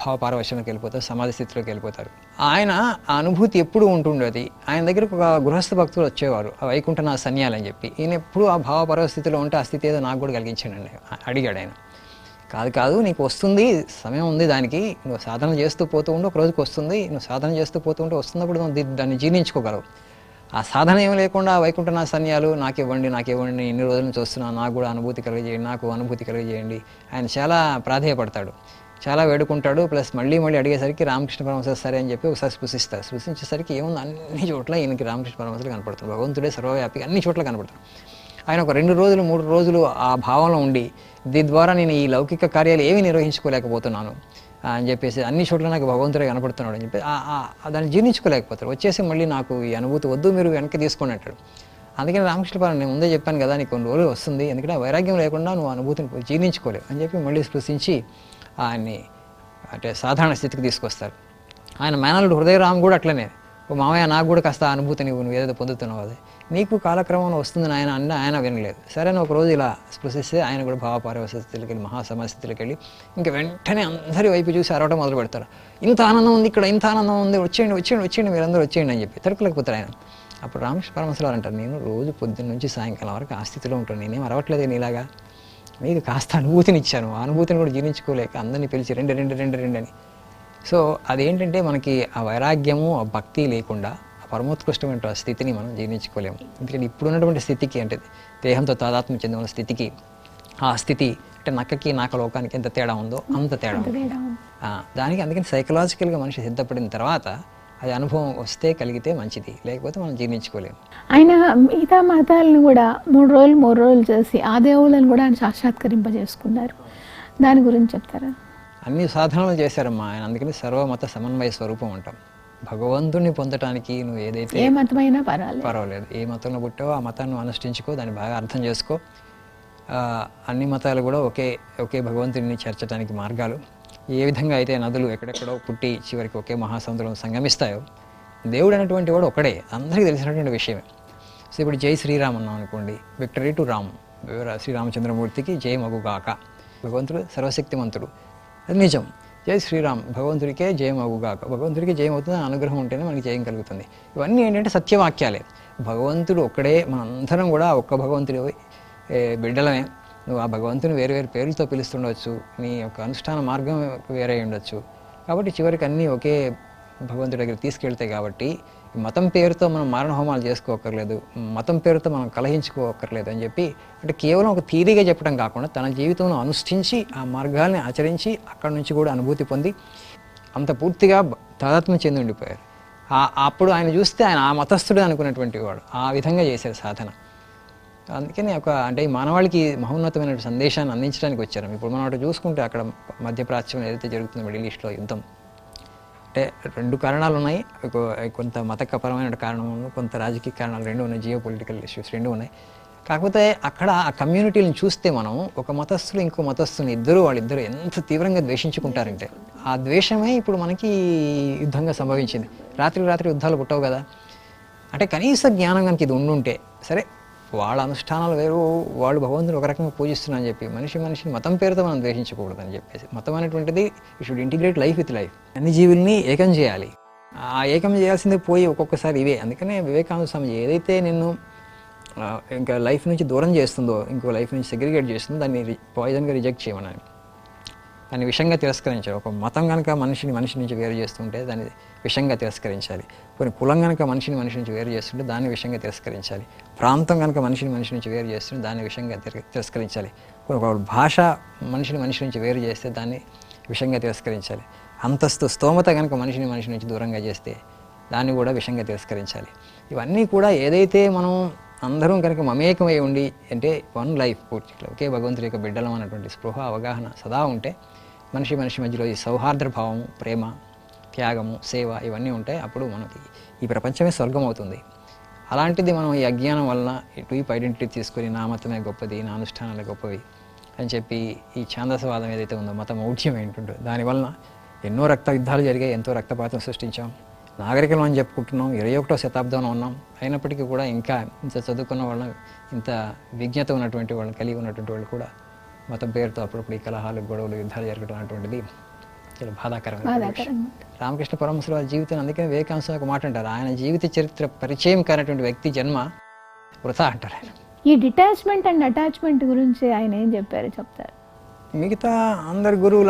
భావపారవశ్యంలోకి వెళ్ళిపోతారు, సమాధి స్థితిలోకి వెళ్ళిపోతారు. ఆయన ఆ అనుభూతి ఎప్పుడు ఉంటుండేది. ఆయన దగ్గరకు ఒక గృహస్థ భక్తులు వచ్చేవారు, వైకుంఠ నా సన్యాలని చెప్పి. ఈయన ఎప్పుడు ఆ భావపరవ స్థితిలో ఉంటే ఆ స్థితి ఏదో నాకు కూడా కలిగించాడండి. అడిగాడు ఆయన, కాదు నీకు వస్తుంది, సమయం ఉంది దానికి, నువ్వు సాధన చేస్తూ పోతూ ఉంటే ఒక రోజుకి వస్తుంది, నువ్వు సాధన చేస్తూ పోతూ ఉంటే వస్తున్నప్పుడు నువ్వు దాన్ని జీర్ణించుకోగలవు. ఆ సాధన ఏం లేకుండా వైకుంఠ నా సన్యాలు నాకు ఇవ్వండి ఇన్ని రోజుల నుంచి వస్తున్నాను, నాకు కూడా అనుభూతి కలిగజేయండి, నాకు అనుభూతి కలిగజేయండి. ఆయన చాలా ప్రాధేయపడతాడు, చాలా వేడుకుంటాడు. ప్లస్ మళ్ళీ అడిగేసరికి రామకృష్ణ పరమహంస సరే అని చెప్పి ఒకసారి స్పృశించేసరికి ఏముంది అన్ని చోట్ల ఈయనకి రామకృష్ణ పరమహంసలు కనపడుతుంది. భగవంతుడే సర్వవ్యాపిగా అన్ని చోట్ల కనపడతాడు. ఆయన ఒక 2 రోజులు 3 రోజులు ఆ భావంలో ఉండి దీని ద్వారా నేను ఈ లౌకిక కార్యాలు ఏమీ నిర్వహించుకోలేకపోతున్నాను అని చెప్పేసి, అన్ని చోట్ల నాకు భగవంతుడే కనపడుతున్నాడు అని చెప్పి దాన్ని జీర్ణించుకోలేకపోతారు. వచ్చేసి మళ్ళీ నాకు ఈ అనుభూతి వద్దు, మీరు వెనక్కి తీసుకోండి అంటాడు. అందుకని రామకృష్ణ పరమహంస నేను ముందే చెప్పాను కదా, నీకు కొన్ని రోజులు వస్తుంది, ఎందుకంటే వైరాగ్యం లేకుండా నువ్వు అనుభూతిని జీర్ణించుకోలేవు అని చెప్పి మళ్ళీ స్పృశించి ఆయన్ని అంటే సాధారణ స్థితికి తీసుకొస్తారు. ఆయన మేనల్లుడు హృదయరామ్ కూడా అట్లనే ఓ మామయ్య నాకు కూడా కాస్త అనుభూతి నువ్వు ఏదైతే పొందుతున్నావు అది నీకు కాలక్రమంలో వస్తుంది ఆయన అన్న ఆయన వినలేదు. సరే ఒక రోజు ఇలా స్పృశిస్తే ఆయన కూడా భావపారవస్థితికి వెళ్ళి మహాసమస్థితికి వెళ్ళి ఇంకా వెంటనే అందరి వైపు చూసి అరవటం మొదలు పెడతారు. ఇంత ఆనందం ఉంది ఇక్కడ, ఇంత ఆనందం ఉంది, వచ్చేయండి వచ్చేయండి వచ్చేయండి మీరందరూ వచ్చేయండి అని చెప్పి తరుపులేకపోతారు ఆయన. అప్పుడు రామకృష్ణ పరమహంసరావు అంటారు, నేను రోజు పొద్దున్న నుంచి సాయంకాలం వరకు ఆ స్థితిలో ఉంటాను, నేనేం అరవట్లేదు నీలాగా, మీకు కాస్త అనుభూతినిచ్చాను, ఆ అనుభూతిని కూడా జీర్ణించుకోలేక అందరినీ పిలిచి రెండు రెండు రెండు రెండు అని. సో అదేంటంటే మనకి ఆ వైరాగ్యము ఆ భక్తి లేకుండా ఆ పరమోత్కృష్టమైన స్థితిని మనం జీర్ణించుకోలేము. ఎందుకంటే ఇప్పుడున్నటువంటి స్థితికి అంటే దేహంతో తాదాత్మ్యం చెందిన స్థితికి ఆ స్థితి అంటే నక్కకి నాక లోకానికి ఎంత తేడా ఉందో అంత తేడా ఉంది. దానికి అందుకని సైకలాజికల్గా మనిషి సిద్ధపడిన తర్వాత అది అనుభవం వస్తే కలిగితే మంచిది, లేకపోతే మనం జీర్ణించుకోలేము. ఆయన మిగతా మతాలను కూడా 3 రోజులు చేసి ఆ దేవుళ్ళని కూడా ఆయన సాక్షాత్కరింపజేసుకున్నారు. దాని గురించి చెప్తారా? అన్ని సాధనలు చేశారమ్మా ఆయన, అందుకని సర్వమత సమన్వయ స్వరూపం అంటాం. భగవంతుడిని పొందటానికి నువ్వు ఏదైతే ఏ మతమైనా పర్వాలేదు, ఏ మతంలో పుట్టావో ఆ మతాన్ని అనుష్ఠించుకో, దాన్ని బాగా అర్థం చేసుకో. అన్ని మతాలు కూడా ఒకే భగవంతుడిని చేర్చడానికి మార్గాలు. ఏ విధంగా అయితే నదులు ఎక్కడెక్కడో పుట్టి చివరికి ఒకే మహాసముద్రంలో సంగమిస్తాయో, దేవుడు అనేటువంటి వాడు ఒకడే, అందరికీ తెలిసినటువంటి విషయమే. సో ఇప్పుడు జై శ్రీరామ్ అన్నాం అనుకోండి, విక్టరీ టు రామ్, శ్రీరామచంద్రమూర్తికి జై మగుగాక, భగవంతుడు సర్వశక్తిమంతుడు, అది నిజం. జై శ్రీరామ్, భగవంతుడికే జయం అగుగాక, భగవంతుడికి జయం అవుతుంది, అనుగ్రహం ఉంటేనే మనకి జయం కలుగుతుంది. ఇవన్నీ ఏంటంటే సత్యవాక్యాలే. భగవంతుడు ఒక్కడే, మనందరం కూడా ఒక్క భగవంతుడి బిడ్డలమే. నువ్వు ఆ భగవంతుని వేరు వేరు పేర్లతో పిలుస్తుండవచ్చు, నీ యొక్క అనుష్ఠాన మార్గం వేరే ఉండొచ్చు. కాబట్టి చివరికి అన్నీ ఒకే భగవంతుడి దగ్గర తీసుకెళ్తాయి. కాబట్టి మతం పేరుతో మనం మారణ హోమాలు చేసుకోక్కర్లేదు, మతం పేరుతో మనం కలహించుకోక్కర్లేదు అని చెప్పి, అంటే కేవలం ఒక థియరీగా చెప్పడం కాకుండా తన జీవితంలో అనుష్ఠించి ఆ మార్గాల్ని ఆచరించి అక్కడి నుంచి కూడా అనుభూతి పొంది అంత పూర్తిగా తాదాత్మ్యం చెంది ఉండిపోయారు. అప్పుడు ఆయన చూస్తే ఆయన ఆ మతస్థుడు అనుకున్నటువంటి వాడు, ఆ విధంగా చేశారు సాధన. అందుకని అంటే ఈ మానవాళికి మహోన్నతమైన సందేశాన్ని అందించడానికి వచ్చారు. ఇప్పుడు మనం అటు చూసుకుంటే అక్కడ మధ్యప్రాచ్యం ఏదైతే జరుగుతుందో మిడిల్ ఈస్ట్లో యుద్ధం, అంటే 2 కారణాలు ఉన్నాయి. కొంత మతపరమైన కారణం, కొంత రాజకీయ కారణాలు 2 ఉన్నాయి, జియో పొలిటికల్ ఇష్యూస్ 2 ఉన్నాయి. కాకపోతే అక్కడ ఆ కమ్యూనిటీలను చూస్తే మనం ఒక మతస్థులు ఇంకో మతస్థుని వాళ్ళిద్దరూ ఎంత తీవ్రంగా ద్వేషించుకుంటారంటే, ఆ ద్వేషమే ఇప్పుడు మనకి యుద్ధంగా సంభవించింది. రాత్రి యుద్ధాలు పుట్టవు కదా. అంటే కనీస జ్ఞానం కనుక ఇది ఉండుంటే, సరే వాళ్ళ అనుష్ఠానాలు వేరు, వాళ్ళు భగవంతుని ఒక రకంగా పూజిస్తున్నారని చెప్పి మనిషిని మతం పేరుతో మనం ద్వేషించకూడదని చెప్పేసి, మతం అనేటువంటిది you should integrate life with life, అన్ని జీవుల్ని ఏకం చేయాలి. ఆ ఏకం చేయాల్సిందే పోయి ఒక్కొక్కసారి ఇవే. అందుకనే వివేకానంద స్వామి ఏదైతే నిన్ను ఇంకా లైఫ్ నుంచి దూరం చేస్తుందో, ఇంకో లైఫ్ నుంచి సెగ్రిగేట్ చేస్తుందో దాన్ని పాయిజన్గా రిజెక్ట్ చేయమని, దాన్ని విషంగా తిరస్కరించాలి. ఒక మతం కనుక మనిషి నుంచి వేరు చేస్తుంటే దాన్ని విషంగా తిరస్కరించాలి. కొన్ని కులం కనుక మనిషి నుంచి వేరు చేస్తుంటే దాన్ని విషంగా తిరస్కరించాలి. ప్రాంతం కనుక మనిషి నుంచి వేరు చేస్తుంటే దాన్ని విషంగా తిరస్కరించాలి. కొన్ని భాష మనిషి నుంచి వేరు చేస్తే దాన్ని విషంగా తిరస్కరించాలి. అంతస్తు స్తోమత కనుక మనిషి నుంచి దూరంగా చేస్తే దాన్ని కూడా విషంగా తిరస్కరించాలి. ఇవన్నీ కూడా ఏదైతే మనం అందరం కనుక మమేకమై ఉండి, అంటే వన్ లైఫ్ పూర్తిగా ఒకే భగవంతుడి యొక్క బిడ్డలం అన్నటువంటి స్పృహ అవగాహన సదా ఉంటే, మనిషి మధ్యలో ఈ సౌహార్ద భావము, ప్రేమ, త్యాగము, సేవ ఇవన్నీ ఉంటాయి. అప్పుడు మనకి ఈ ప్రపంచమే స్వర్గం అవుతుంది. అలాంటిది మనం ఈ అజ్ఞానం వలన ఈ టూప్ ఐడెంటిటీ తీసుకొని నా మతమే గొప్పది, నా అనుష్ఠానాలే గొప్పవి అని చెప్పి ఈ ఛాందసవాదం ఏదైతే ఉందో, మత మౌఢ్యం ఏంటుందో, దానివలన ఎన్నో రక్త యుద్ధాలు జరిగాయి, ఎంతో రక్తపాతం సృష్టించాం, నాగరికం అని చెప్పుకుంటున్నాం, 21వ శతాబ్దంలో ఉన్నాం. అయినప్పటికీ కూడా ఇంకా ఇంత చదువుకున్న వాళ్ళని, ఇంత విజ్ఞత ఉన్నటువంటి వాళ్ళని కలిగి ఉన్నటువంటి వాళ్ళు కూడా మతం పేరుతో అప్పుడప్పుడు ఈ కలహాలు, గొడవలు, యుద్ధాలు జరగడం అనేటువంటిది చాలా బాధాకరమైన. రామకృష్ణ పరమహంసరావు జీవితం, అందుకని వివేకానంద ఒక మాట అంటారు, ఆయన జీవిత చరిత్ర పరిచయం కానటువంటి వ్యక్తి జన్మ వృథా అంటారు ఆయన. ఈ డిటాచ్మెంట్ అండ్ అటాచ్మెంట్ గురించి ఆయన ఏం చెప్పారు చెప్తారు? మిగతా అందరి గురువు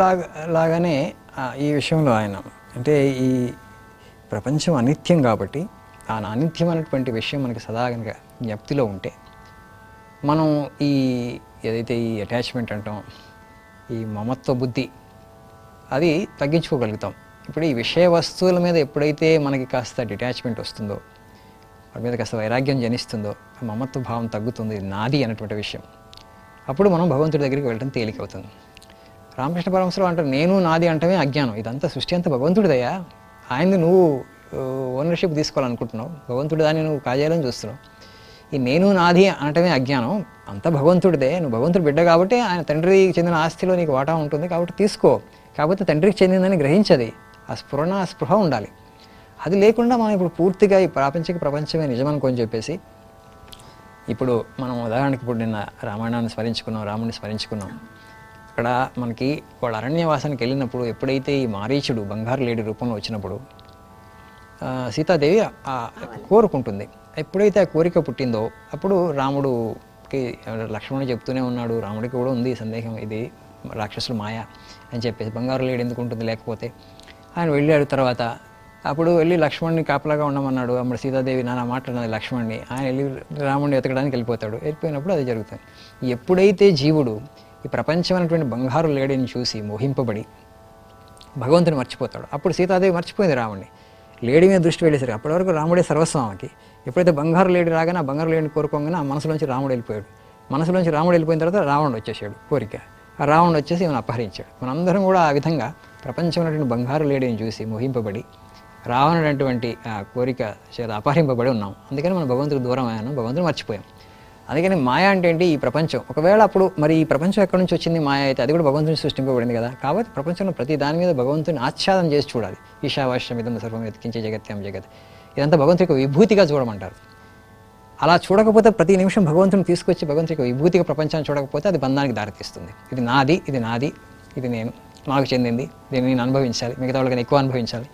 లాగానే ఈ విషయంలో ఆయన, అంటే ఈ ప్రపంచం అనిత్యం కాబట్టి ఆ అనిత్యమైనటువంటి విషయం మనకి సదా కనుక జ్ఞప్తిలో ఉంటే, మనం ఏదైతే ఈ అటాచ్మెంట్ అంటాం, ఈ మమత్వ బుద్ధి, అది తగ్గించుకోగలుగుతాం. ఇప్పుడు ఈ విషయ వస్తువుల మీద ఎప్పుడైతే మనకి కాస్త డిటాచ్మెంట్ వస్తుందో, వాటి మీద కాస్త వైరాగ్యం జనిస్తుందో, మమత్వ భావం తగ్గుతుంది, నాది అన్నటువంటి విషయం, అప్పుడు మనం భగవంతుడి దగ్గరికి వెళ్ళడం తేలికవుతుంది. రామకృష్ణ పరమహంసరావు అంటారు, నేను నాది అంటమే అజ్ఞానం, ఇదంతా సృష్టి అంతా భగవంతుడిదయ్యా, ఆయనది నువ్వు ఓనర్షిప్ తీసుకోవాలనుకుంటున్నావు, భగవంతుడి దాన్ని నువ్వు కాజేయాలని చూస్తున్నావు. ఈ నేను నాది అనటమే అజ్ఞానం, అంతా భగవంతుడిదే, నువ్వు భగవంతుడి బిడ్డ కాబట్టి ఆయన తండ్రికి చెందిన ఆస్తిలో నీకు వాటా ఉంటుంది కాబట్టి తీసుకో, కాకపోతే తండ్రికి చెందిందని గ్రహించది, ఆ స్పృహ ఉండాలి. అది లేకుండా మనం ఇప్పుడు పూర్తిగా ఈ ప్రపంచమే నిజం అనుకొని చెప్పేసి ఇప్పుడు మనం ఉదాహరణకి ఇప్పుడు నిన్న రామాయణాన్ని స్మరించుకున్నాం, రాముడిని స్మరించుకున్నాం. అక్కడ మనకి వాళ్ళ అరణ్యవాసానికి వెళ్ళినప్పుడు ఎప్పుడైతే ఈ మారీచుడు బంగారు లేడి రూపంలో వచ్చినప్పుడు సీతాదేవి కోరుకుంటుంది. ఎప్పుడైతే ఆ కోరిక పుట్టిందో అప్పుడు రాముడుకి లక్ష్మణుడు చెప్తూనే ఉన్నాడు, రాముడికి కూడా ఉంది సందేహం, ఇది రాక్షసులు మాయ అని చెప్పేసి, బంగారు లేడి ఎందుకు ఉంటుంది లేకపోతే. ఆయన వెళ్ళాడు. తర్వాత అప్పుడు వెళ్ళి లక్ష్మణ్ని కాపలాగా ఉండమన్నాడు. అప్పుడు సీతాదేవి నానా మాట్లాడినది లక్ష్మణ్ని. ఆయన వెళ్ళి రాముడిని వెతకడానికి వెళ్ళిపోతాడు. వెళ్ళిపోయినప్పుడు అది జరుగుతుంది. ఎప్పుడైతే జీవుడు ఈ ప్రపంచమైనటువంటి బంగారు లేడిని చూసి మోహింపబడి భగవంతుని మర్చిపోతాడు, అప్పుడు సీతాదేవి మర్చిపోయింది రాముడిని. లేడి మీద దృష్టి వెళ్ళేసరికి అప్పటి వరకు రాముడే సర్వస్వం ఆమెకి. ఎప్పుడైతే బంగారు లేడి రాగానే ఆ బంగారు లేడిని కోరుకోగానే ఆ మనసులోంచి రాముడు వెళ్ళిపోయాడు. మనసులోంచి రాముడు వెళ్ళిపోయిన తర్వాత రావణుడు వచ్చేసాడు కోరిక. ఆ రావణుడు వచ్చేసి ఈమెను అపహరించాడు. మనందరం కూడా ఆ విధంగా ప్రపంచమైనటువంటి బంగారు లేడిని చూసి మోహింపబడి రావణుడు అటువంటి కోరిక చేత అపహరింపబడి ఉన్నాం. అందుకని మనం భగవంతుడికి దూరం అయ్యాను, భగవంతుడు మర్చిపోయాం. అందుకని మాయ అంటే ఏంటి? ఈ ప్రపంచం. ఒకవేళ అప్పుడు మరి ఈ ప్రపంచం ఎక్కడి నుంచి వచ్చింది మాయ అయితే, అది కూడా భగవంతుని సృష్టింపబడింది కదా. కాబట్టి ప్రపంచంలో ప్రతి దాని మీద భగవంతుని ఆచ్ఛాదన చేసి చూడాలి. ఈశావాస్యం ఇదం సర్వం వెతికించే జగత్యం జగత్, ఇదంతా భగవంతుడి యొక్క విభూతిగా చూడమంటారు. అలా చూడకపోతే ప్రతి నిమిషం భగవంతుని తీసుకొచ్చి భగవంతుడి యొక్క విభూతిగా ప్రపంచాన్ని చూడకపోతే అది బంధానికి దారితీస్తుంది. ఇది నాది, ఇది నేను, నాకు చెందింది, దీన్ని నేను అనుభవించాలి, మిగతా వాళ్ళకన్నా ఎక్కువ అనుభవించాలి.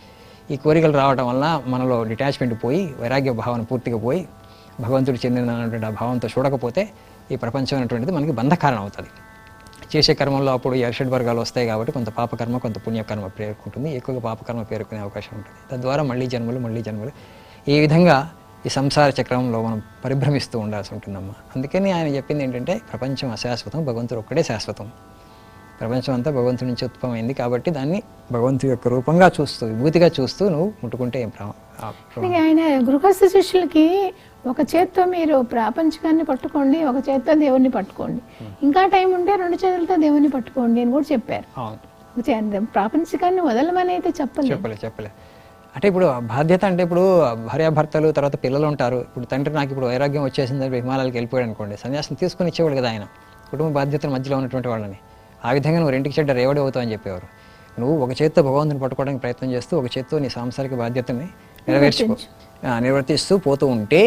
ఈ కోరికలు రావడం వల్ల మనలో డిటాచ్మెంట్ పోయి వైరాగ్య భావన పూర్తిగా పోయి భగవంతుడు చెందినటువంటి ఆ భావంతో చూడకపోతే ఈ ప్రపంచం అనేటువంటిది మనకి బంధకారణం అవుతుంది. చేసే కర్మంలో అప్పుడు ఈ అరిషడ్ వర్గాలు వస్తాయి కాబట్టి కొంత పాపకర్మ కొంత పుణ్యకర్మ పేరుకుంటుంది. ఎక్కువగా పాపకర్మ పేరుకునే అవకాశం ఉంటుంది. తద్వారా మళ్ళీ జన్మలు ఈ విధంగా ఈ సంసార చక్రంలో మనం పరిభ్రమిస్తూ ఉండాల్సి ఉంటుందమ్మా. అందుకని ఆయన చెప్పింది ఏంటంటే ప్రపంచం అశాశ్వతం, భగవంతుడు ఒక్కడే శాశ్వతం. ప్రపంచం అంతా భగవంతుడి నుంచి ఉత్పన్నమైంది కాబట్టి దాన్ని భగవంతుడి యొక్క రూపంగా చూస్తూ విభూతిగా చూస్తూ నువ్వు ముట్టుకుంటే ఏం ఆయన గృహస్థ శిష్యులకి ఒక చేత్తో మీరు ప్రాపంచికాన్ని పట్టుకోండి, ఒక చేత్తో దేవుణ్ణి పట్టుకోండి, ఇంకా టైం ఉంటే 2 చేతులతో దేవుణ్ణి పట్టుకోండి అని కూడా చెప్పారు. ప్రాపంచికాన్ని వదలమని అయితే చెప్పలే. అంటే ఇప్పుడు బాధ్యత అంటే ఇప్పుడు భార్యాభర్తలు తర్వాత పిల్లలు ఉంటారు. ఇప్పుడు తండ్రి నాకు ఇప్పుడు వైరాగ్యం వచ్చేసిందని హిమాలయాలకు వెళ్ళిపోయాడు అనుకోండి, సన్యాసం తీసుకుని ఇచ్చేవాడు కదా ఆయన, కుటుంబ బాధ్యతల మధ్యలో ఉన్నటువంటి వాళ్ళని. ఆ విధంగా నువ్వు రెంటికి చెడ్డ రేవడి అవుతావు అని చెప్పేవారు. నువ్వు ఒక చేత్తో భగవంతుని పట్టుకోవడానికి ప్రయత్నం చేస్తూ ఒక చేత్తో నీ సాంసారిక బాధ్యతని నిర్వర్తిస్తూ పోతూ ఉంటే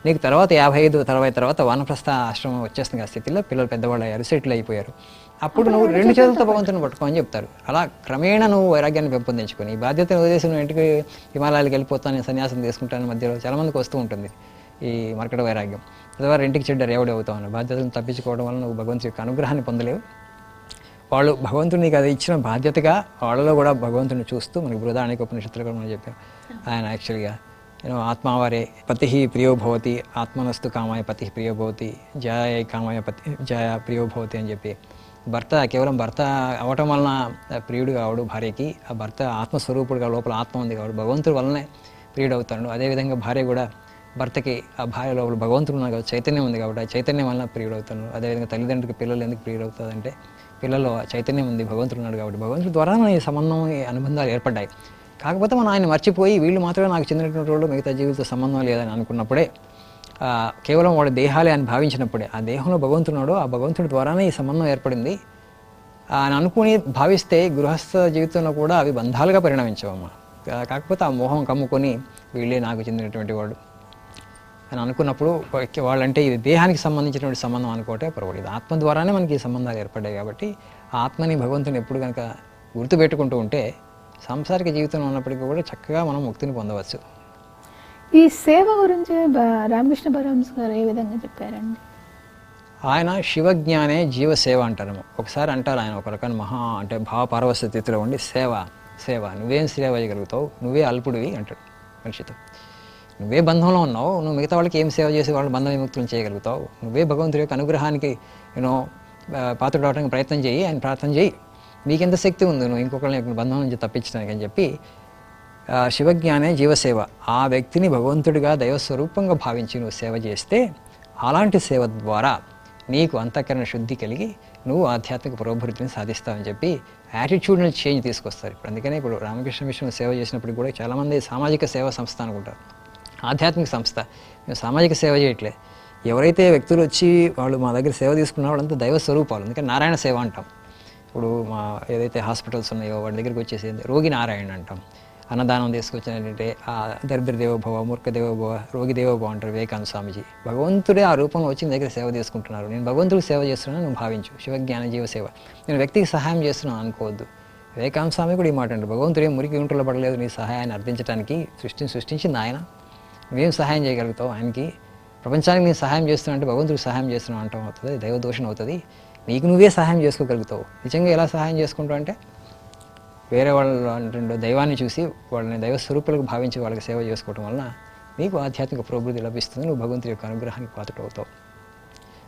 నీకు తర్వాత 55 తర్వాత వానప్రస్థ ఆశ్రమం వచ్చేస్తుంది ఆ స్థితిలో, పిల్లలు పెద్దవాళ్ళు అయ్యారు, సెటిల్ అయిపోయారు. అప్పుడు నువ్వు 2 చేతులతో భగవంతుని పట్టుకో అని చెప్తారు. అలా క్రమేణా నువ్వు వైరాగ్యాన్ని పెంపొందించుకొని ఈ బాధ్యతను వదిలేసి నువ్వు ఇంటికి హిమాలయాలకు వెళ్ళిపోతాను, సన్యాసం తీసుకుంటాను మధ్యలో చాలామందికి వస్తూ ఉంటుంది ఈ మర్కట వైరాగ్యం. తద్వారా ఇంటికి చెడ్డ రేవడి అవుతావు. బాధ్యతను తప్పించుకోవడం వల్ల నువ్వు భగవంతుడి యొక్క అనుగ్రహాన్ని పొందలేవు. వాళ్ళు భగవంతుడు నీకు అది ఇచ్చిన బాధ్యతగా వాళ్ళలో కూడా భగవంతుని చూస్తూ మనకి బృహదారణ్యక ఉపనిషత్తులు కూడా మనం చెప్పాం. ఆయన యాక్చువల్గా ఆత్మావారే పతి ప్రియో భవతి, ఆత్మనస్తు కామాయ పతి ప్రియో భవతి, జయ కామాయ పతి జయ ప్రియో భవతి అని చెప్పి, భర్త కేవలం భర్త అవటం వలన ప్రియుడు కావడు భార్యకి, ఆ భర్త ఆత్మస్వరూపుడుగా లోపల ఆత్మ ఉంది కాబట్టి భగవంతుడి వల్లనే ప్రియుడు అవుతాడు. అదేవిధంగా భార్య కూడా భర్తకి ఆ భార్య లోపల భగవంతుడు ఉన్నాడు కాబట్టి చైతన్యం ఉంది కాబట్టి ఆ చైతన్యం వలన ప్రియుడు అవుతాడు. అదేవిధంగా తల్లిదండ్రులకి పిల్లలు ఎందుకు ప్రియుడు అవుతుందంటే పిల్లల్లో చైతన్యం ఉంది, భగవంతుడు ఉన్నాడు కాబట్టి భగవంతుడి ద్వారా ఈ సంబంధం ఈ అనుబంధాలు ఏర్పడ్డాయి. కాకపోతే మనం ఆయన మర్చిపోయి వీళ్ళు మాత్రమే నాకు చెందినటువంటి వాళ్ళు, మిగతా జీవులతో సంబంధం లేదని అనుకున్నప్పుడే, కేవలం వాడి దేహాలే అని భావించినప్పుడే ఆ దేహంలో భగవంతుడు, ఆ భగవంతుడి ద్వారానే ఈ సంబంధం ఏర్పడింది అని అనుకుని భావిస్తే గృహస్థ జీవితంలో కూడా అవి బంధాలుగా పరిణమించవమ్మా. కాకపోతే ఆ మోహం కమ్ముకొని వీళ్ళే నాకు చెందినటువంటి వాడు అని అనుకున్నప్పుడు వాళ్ళంటే ఇది దేహానికి సంబంధించినటువంటి సంబంధం అనుకోవటే పర్వాలేదు. ఆత్మ ద్వారానే మనకి ఈ సంబంధాలు ఏర్పడ్డాయి కాబట్టి ఆ ఆత్మని భగవంతుని ఎప్పుడు కనుక గుర్తుపెట్టుకుంటూ ఉంటే సాంసారిక జీవితంలో ఉన్నప్పటికీ కూడా చక్కగా మనం ముక్తిని పొందవచ్చు. ఈ సేవ గురించి రామకృష్ణ పరమహంస గారు ఏ విధంగా చెప్పారండి? ఆయన శివజ్ఞానే జీవసేవ అంటారు. ఒకసారి అంటారు ఆయన ఒక రకమైన అంటే భావపారవస్య స్థితిలో ఉండి సేవ నువ్వేం సేవ చేయగలుగుతావు, నువ్వే అల్పుడివి అంటాడు మనిషితో. నువ్వే బంధంలో ఉన్నావు, నువ్వు మిగతా వాళ్ళకి ఏం సేవ చేసి వాళ్ళు బంధ విముక్తులను చేయగలుగుతావు? నువ్వే భగవంతుడి యొక్క అనుగ్రహానికి పాత్రుడు అవడానికి ప్రయత్నం చేయి, ఆయన ప్రార్థన చేయి. నీకెంత శక్తి ఉంది నువ్వు ఇంకొకరిని బంధం నుంచి తప్పించడానికి అని చెప్పి శివజ్ఞానే జీవసేవ, ఆ వ్యక్తిని భగవంతుడిగా దైవస్వరూపంగా భావించి నువ్వు సేవ చేస్తే అలాంటి సేవ ద్వారా నీకు అంతఃకరణ శుద్ధి కలిగి నువ్వు ఆధ్యాత్మిక పురోభివృద్ధిని సాధిస్తావని చెప్పి యాటిట్యూడ్నల్ చేంజ్ తీసుకొస్తారు. ఇప్పుడు అందుకనే ఇప్పుడు రామకృష్ణ మిషన్ సేవ చేసినప్పుడు కూడా చాలామంది సామాజిక సేవా సంస్థ అనుకుంటారు, ఆధ్యాత్మిక సంస్థ. మేము సామాజిక సేవ చేయట్లే. ఎవరైతే వ్యక్తులు వచ్చి వాళ్ళు మా దగ్గర సేవ తీసుకున్న వాళ్ళంతా దైవ స్వరూపాలు, అందుకని నారాయణ సేవ అంటాం. ఇప్పుడు మా ఏదైతే హాస్పిటల్స్ ఉన్నాయో వాటి దగ్గరికి వచ్చేసి రోగి నారాయణ అంటాం. అన్నదానం తీసుకొచ్చినట్టే ఆ దరిద్ర దేవోభవ, మూర్ఖ దేవోభవ, రోగి దేవోభవ అంటారు వివేకానంద స్వామీజీ. భగవంతుడే ఆ రూపంలో వచ్చి నీ దగ్గర సేవ తీసుకుంటున్నారు. నేను భగవంతుడికి సేవ చేస్తున్నాను నువ్వు భావించు. శివజ్ఞాన జీవ సేవ. నేను వ్యక్తికి సహాయం చేస్తున్నాను అనుకోవద్దు. వివేకానంద స్వామి కూడా ఈ మాట అంటారు, భగవంతుడే మురికి గుంటలో పడలేదు నీ సహాయాన్ని అర్థించడానికి సృష్టించింది ఆయన. నువ్వేం సహాయం చేయగలుగుతావు ఆయనకి? ప్రపంచానికి నేను సహాయం చేస్తున్నా అంటే భగవంతుడికి సహాయం చేస్తున్నావు అంటాం అవుతుంది, దైవదోషం అవుతుంది. నీకు నువ్వే సహాయం చేసుకోగలుగుతావు. నిజంగా ఎలా సహాయం చేసుకుంటావు అంటే వేరే వాళ్ళ దైవాన్ని చూసి వాళ్ళని దైవ స్వరూపులకు భావించి వాళ్ళకి సేవ చేసుకోవడం వలన నీకు ఆధ్యాత్మిక ప్రవృత్తి లభిస్తుంది. నువ్వు భగవంతుడి యొక్క అనుగ్రహానికి పాత్ర అవుతావు